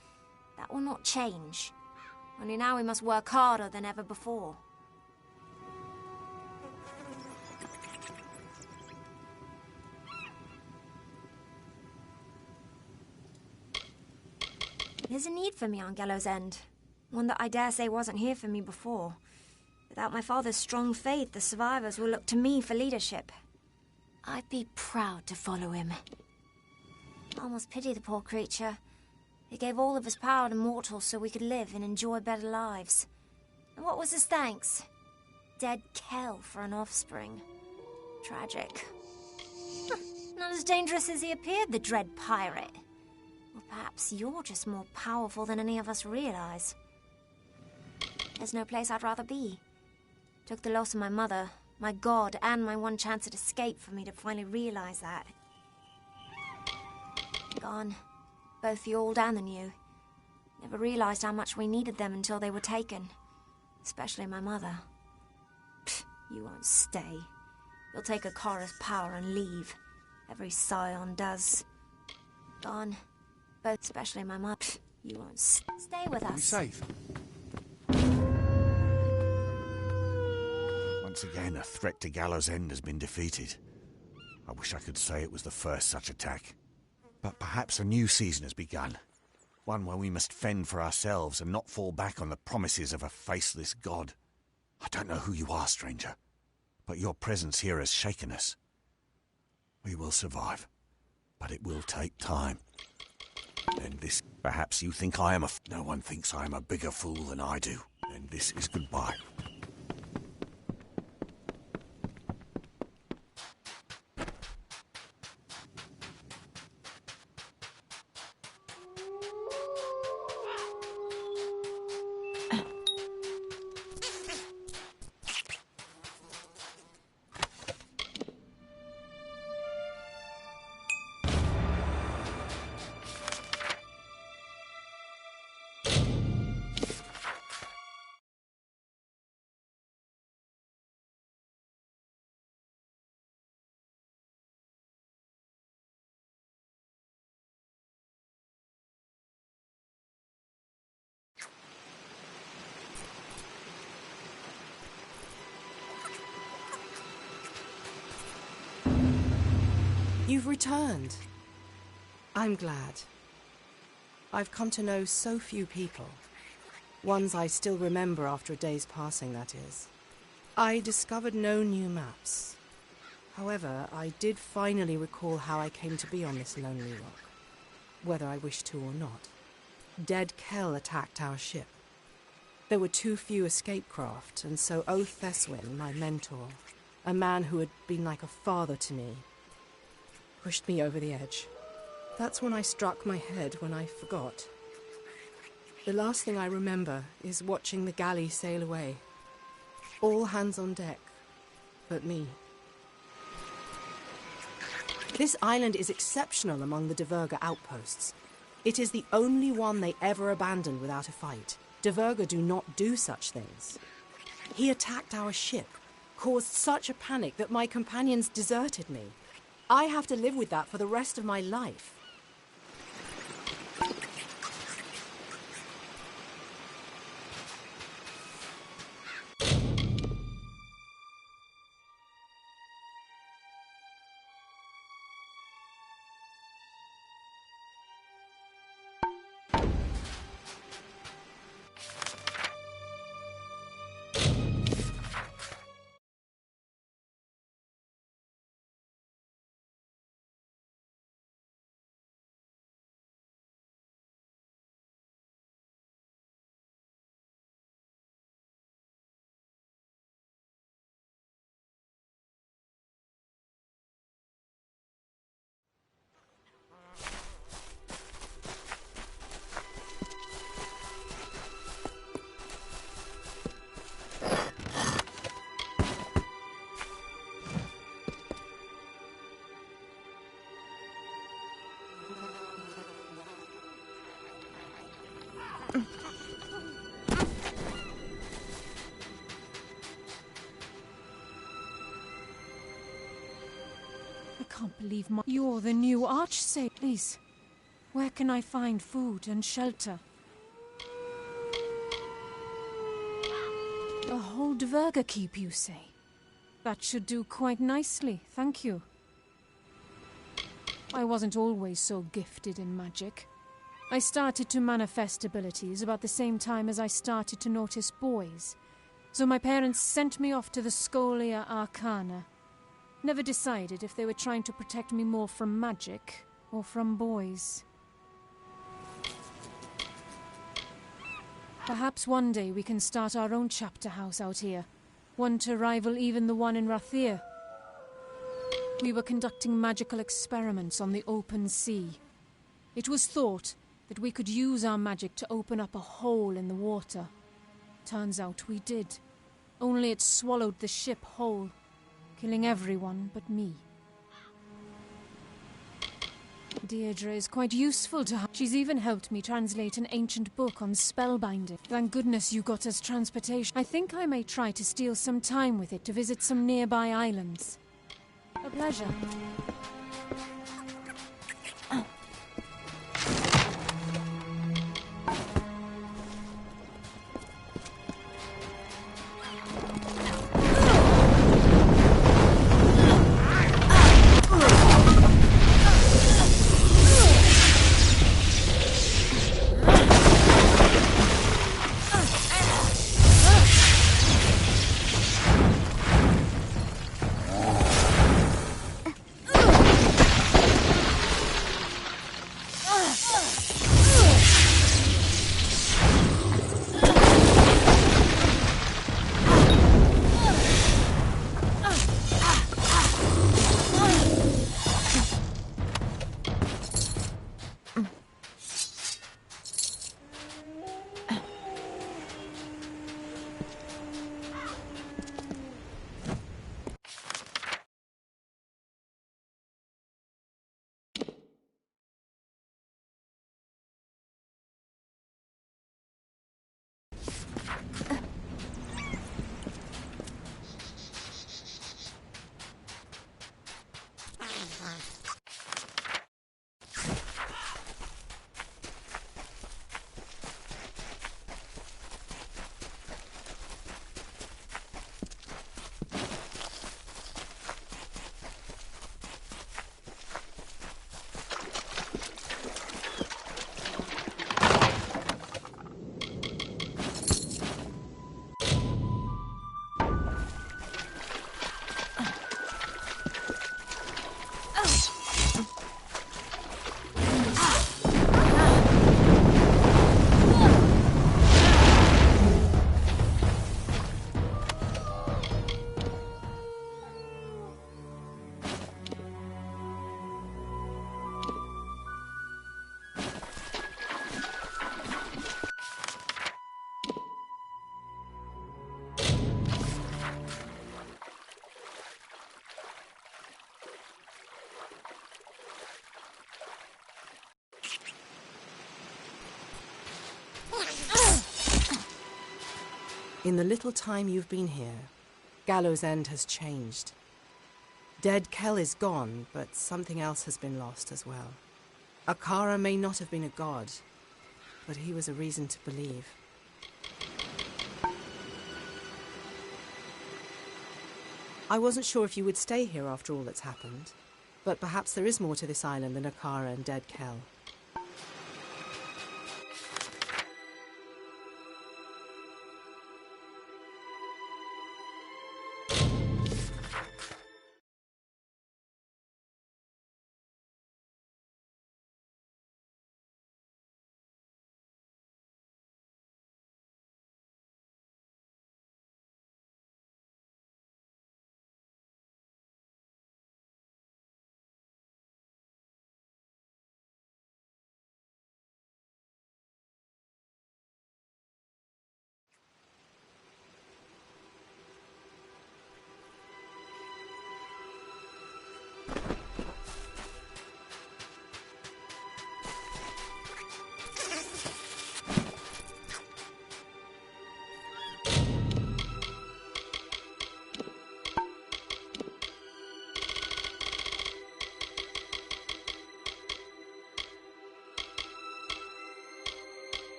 That will not change. Only now we must work harder than ever before. There's a need for me on Gallows End. One that I dare say wasn't here for me before. Without my father's strong faith, the survivors will look to me for leadership. I'd be proud to follow him. I almost pity the poor creature. He gave all of his power to mortals so we could live and enjoy better lives. And what was his thanks? Dead Kell for an offspring. Tragic. Not as dangerous as he appeared, the dread pirate. Or perhaps you're just more powerful than any of us realize. There's no place I'd rather be. Took the loss of my mother, my god, and my one chance at escape for me to finally realize that. Gone. Both the old and the new. Never realized how much we needed them until they were taken. Especially my mother. Pfft, you won't stay. You'll take Akara's power and leave. Every scion does. Gone. Both, especially my mother. Pfft, you won't stay with us. Are we safe? Once again, a threat to Gallows End has been defeated. I wish I could say it was the first such attack. But perhaps a new season has begun. One where we must fend for ourselves and not fall back on the promises of a faceless god. I don't know who you are, stranger, but your presence here has shaken us. We will survive, but it will take time. And this, perhaps you think I am a... No one thinks I am a bigger fool than I do. And this is goodbye. You've returned. I'm glad. I've come to know so few people. Ones I still remember after a day's passing, that is. I discovered no new maps. However, I did finally recall how I came to be on this lonely rock, whether I wished to or not. Dead Kell attacked our ship. There were too few escape craft, and so Oath Theswin, my mentor, a man who had been like a father to me, pushed me over the edge. That's when I struck my head when I forgot. The last thing I remember is watching the galley sail away. All hands on deck, but me. This island is exceptional among the Diverga outposts. It is the only one they ever abandoned without a fight. Diverga do not do such things. He attacked our ship, caused such a panic that my companions deserted me. I have to live with that for the rest of my life. I can't believe you're the new Archsaint. Please, where can I find food and shelter? A whole Dverga keep, you say? That should do quite nicely, thank you. I wasn't always so gifted in magic. I started to manifest abilities about the same time as I started to notice boys. So my parents sent me off to the Scholia Arcana. Never decided if they were trying to protect me more from magic or from boys. Perhaps one day we can start our own chapter house out here. One to rival even the one in Rathir. We were conducting magical experiments on the open sea. It was thought that we could use our magic to open up a hole in the water. Turns out we did. Only it swallowed the ship whole, killing everyone but me. Deirdre is quite useful to her. She's even helped me translate an ancient book on spellbinding. Thank goodness you got us transportation. I think I may try to steal some time with it to visit some nearby islands. A pleasure. In the little time you've been here, Gallows End has changed. Dead Kell is gone, but something else has been lost as well. Akara may not have been a god, but he was a reason to believe. I wasn't sure if you would stay here after all that's happened, but perhaps there is more to this island than Akara and Dead Kell.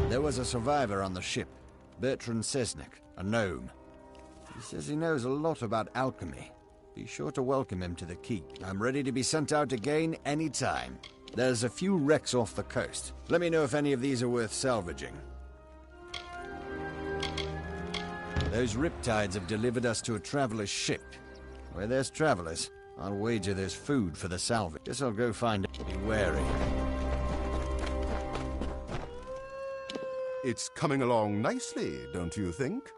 There was a survivor on the ship, Bertrand Sesnick, a gnome. He says he knows a lot about alchemy. Be sure to welcome him to the keep. I'm ready to be sent out again any time. There's a few wrecks off the coast. Let me know if any of these are worth salvaging. Those riptides have delivered us to a traveler's ship. Where there's travelers, I'll wager there's food for the salvage. Guess I'll go find it. Be wary. It's coming along nicely, don't you think?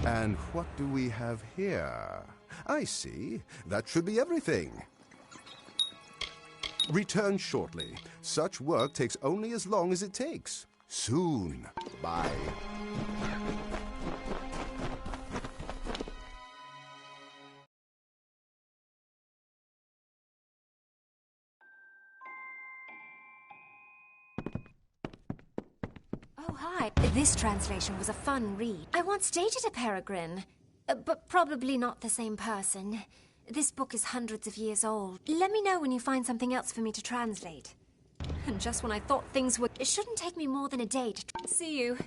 And what do we have here? I see. That should be everything. Return shortly. Such work takes only as long as it takes. Soon. Bye. Oh, hi. This translation was a fun read. I once dated a peregrine, but probably not the same person. This book is hundreds of years old. Let me know when you find something else for me to translate. And just when I thought things were... It shouldn't take me more than a day to... See you.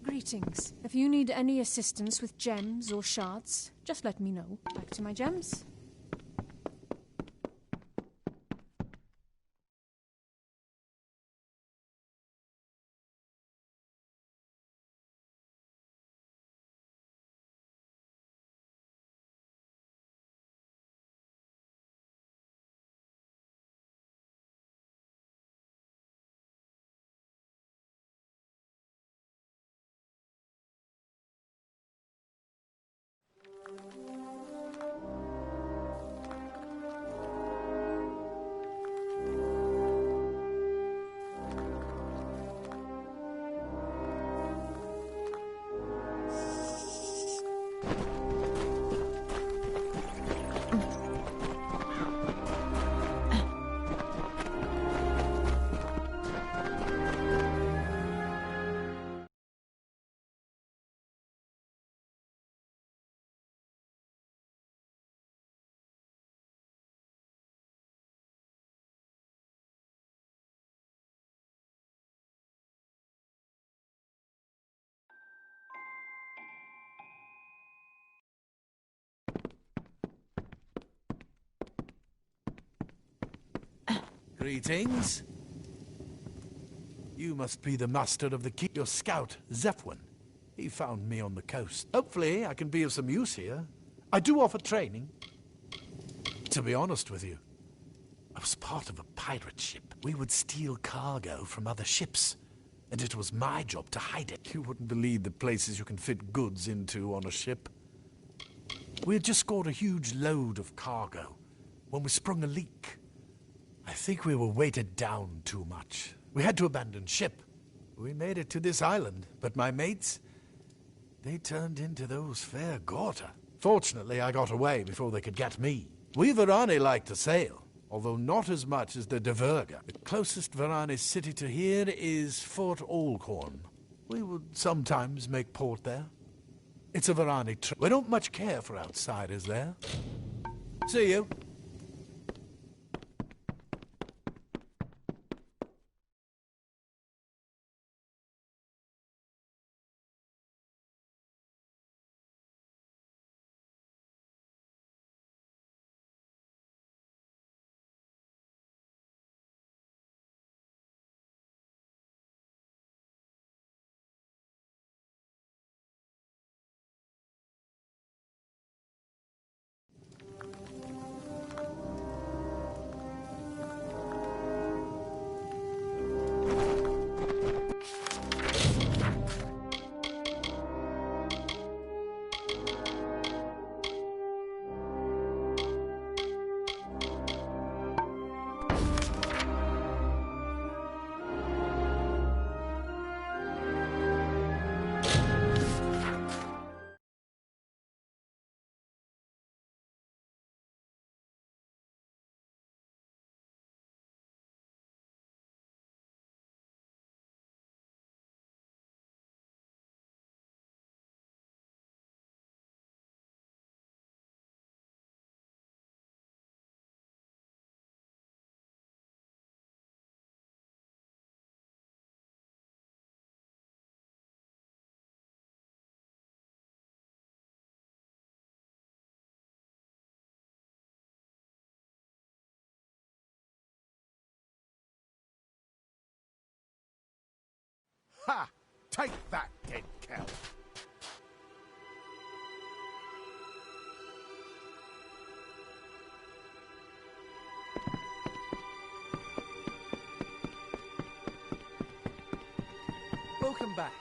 Greetings. If you need any assistance with gems or shards, just let me know. Back to my gems. Greetings. You must be the master of the keep. Your scout, Zephwin. He found me on the coast. Hopefully, I can be of some use here. I do offer training. To be honest with you, I was part of a pirate ship. We would steal cargo from other ships, and it was my job to hide it. You wouldn't believe the places you can fit goods into on a ship. We had just scored a huge load of cargo when we sprung a leak. I think we were weighted down too much. We had to abandon ship. We made it to this island, but my mates, they turned into those fair Gorta. Fortunately, I got away before they could get me. We Varani like to sail, although not as much as the Diverga. The closest Varani city to here is Fort Olkhorn. We would sometimes make port there. It's a Varani trip. We don't much care for outsiders there. See you. Ha! Take that, dead cow! Welcome back.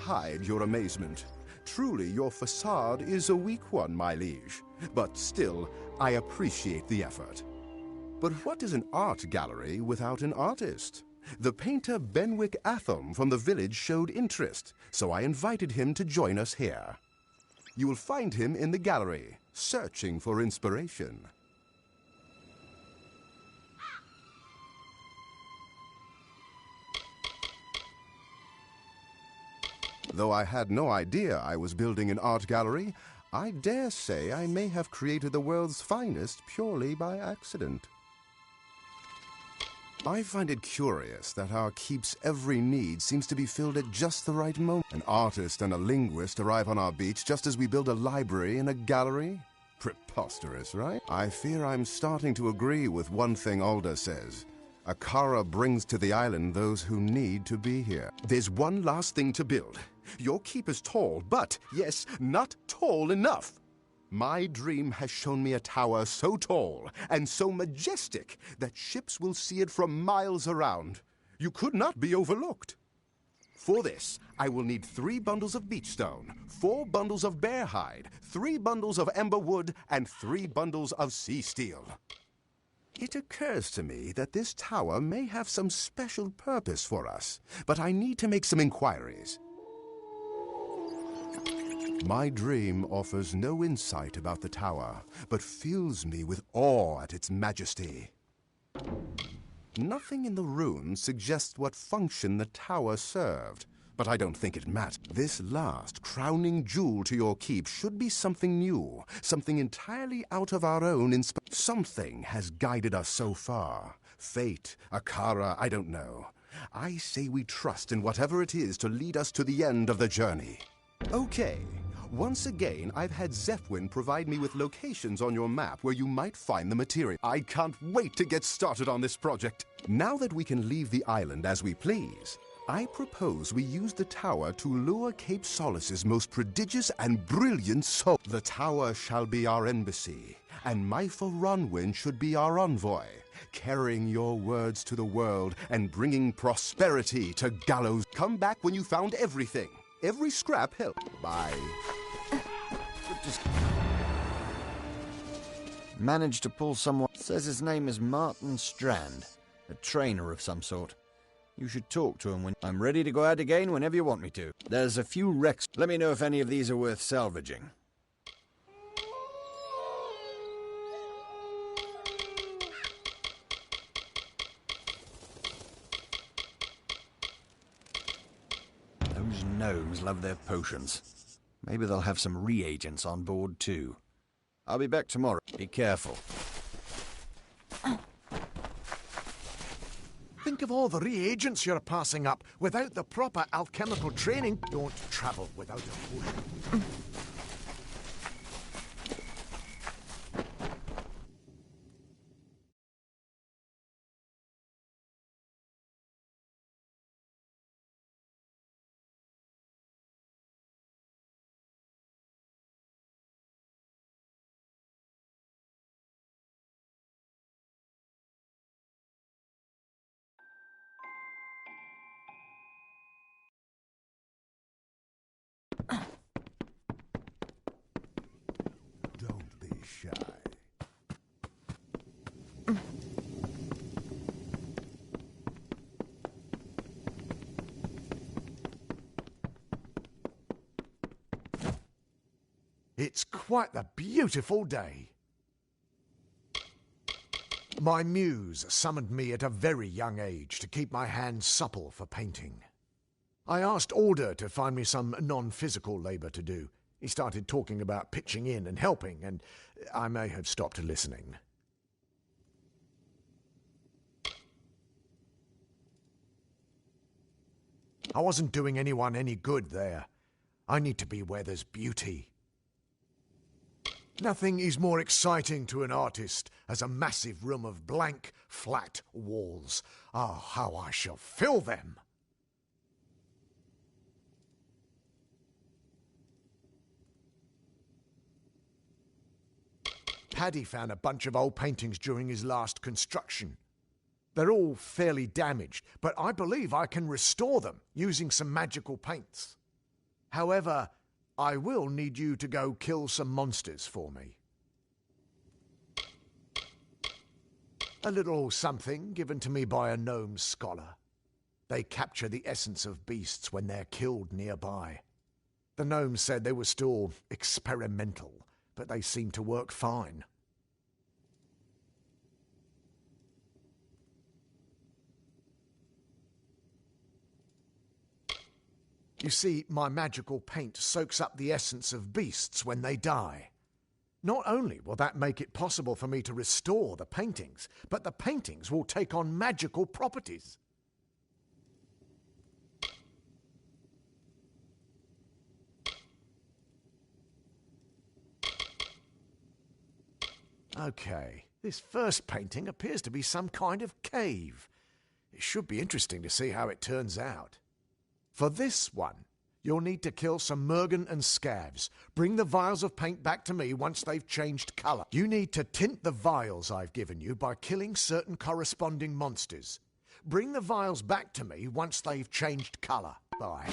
hide your amazement. Truly, your facade is a weak one, my liege. But still, I appreciate the effort. But what is an art gallery without an artist? The painter Benwick Atham from the village showed interest, so I invited him to join us here. You will find him in the gallery, searching for inspiration. Though I had no idea I was building an art gallery, I dare say I may have created the world's finest purely by accident. I find it curious that our keep's every need seems to be filled at just the right moment. An artist and a linguist arrive on our beach just as we build a library and a gallery? Preposterous, right? I fear I'm starting to agree with one thing Alda says. Akara brings to the island those who need to be here. There's one last thing to build. Your keep is tall, but, yes, not tall enough. My dream has shown me a tower so tall and so majestic that ships will see it from miles around. You could not be overlooked. For this, I will need 3 bundles of beach stone, 4 bundles of bear hide, 3 bundles of ember wood, and 3 bundles of sea steel. It occurs to me that this tower may have some special purpose for us, but I need to make some inquiries. My dream offers no insight about the tower, but fills me with awe at its majesty. Nothing in the runes suggests what function the tower served, but I don't think it matters. This last crowning jewel to your keep should be something new, something entirely out of our own something has guided us so far. Fate, Akara, I don't know. I say we trust in whatever it is to lead us to the end of the journey. Okay. Once again, I've had Zephwin provide me with locations on your map where you might find the material. I can't wait to get started on this project. Now that we can leave the island as we please, I propose we use the tower to lure Cape Solace's most prodigious and brilliant soul. The tower shall be our embassy, and Myfa Ronwyn should be our envoy, carrying your words to the world and bringing prosperity to Gallows. Come back when you found everything. Every scrap helped. Bye. Managed to pull someone. Says his name is Martin Strand, a trainer of some sort. You should talk to him when... I'm ready to go out again whenever you want me to. There's a few wrecks. Let me know if any of these are worth salvaging. Those gnomes love their potions. Maybe they'll have some reagents on board too. I'll be back tomorrow. Be careful. Think of all the reagents you're passing up. Without the proper alchemical training, don't travel without a potion. Don't be shy. It's quite the beautiful day. My muse summoned me at a very young age to keep my hands supple for painting. I asked Alder to find me some non-physical labour to do. He started talking about pitching in and helping, and I may have stopped listening. I wasn't doing anyone any good there. I need to be where there's beauty. Nothing is more exciting to an artist as a massive room of blank, flat walls. Ah, how I shall fill them! Paddy found a bunch of old paintings during his last construction. They're all fairly damaged, but I believe I can restore them using some magical paints. However, I will need you to go kill some monsters for me. A little something given to me by a gnome scholar. They capture the essence of beasts when they're killed nearby. The gnomes said they were still experimental, but they seem to work fine. You see, my magical paint soaks up the essence of beasts when they die. Not only will that make it possible for me to restore the paintings, but the paintings will take on magical properties. Okay, this first painting appears to be some kind of cave. It should be interesting to see how it turns out. For this one, you'll need to kill some Mergen and scavs. Bring the vials of paint back to me once they've changed colour. You need to tint the vials I've given you by killing certain corresponding monsters. Bring the vials back to me once they've changed colour. Bye.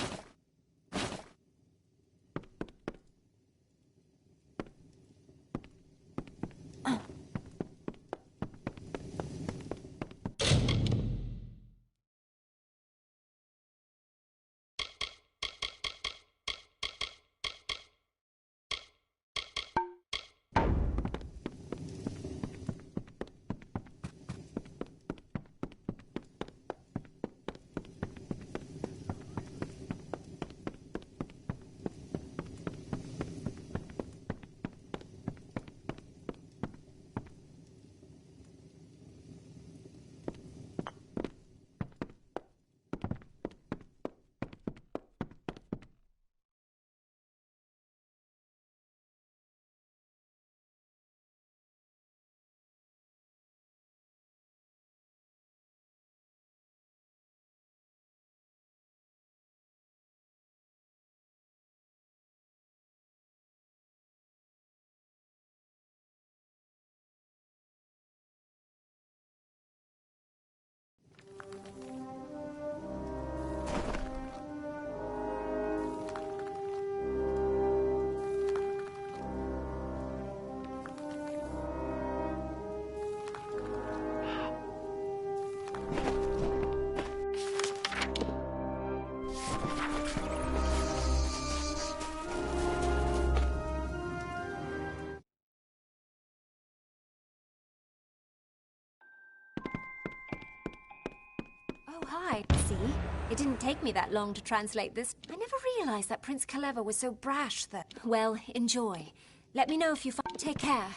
Oh, hi. See? It didn't take me that long to translate this. I never realized that Prince Kaleva was so brash that... Well, enjoy. Let me know if you Take care.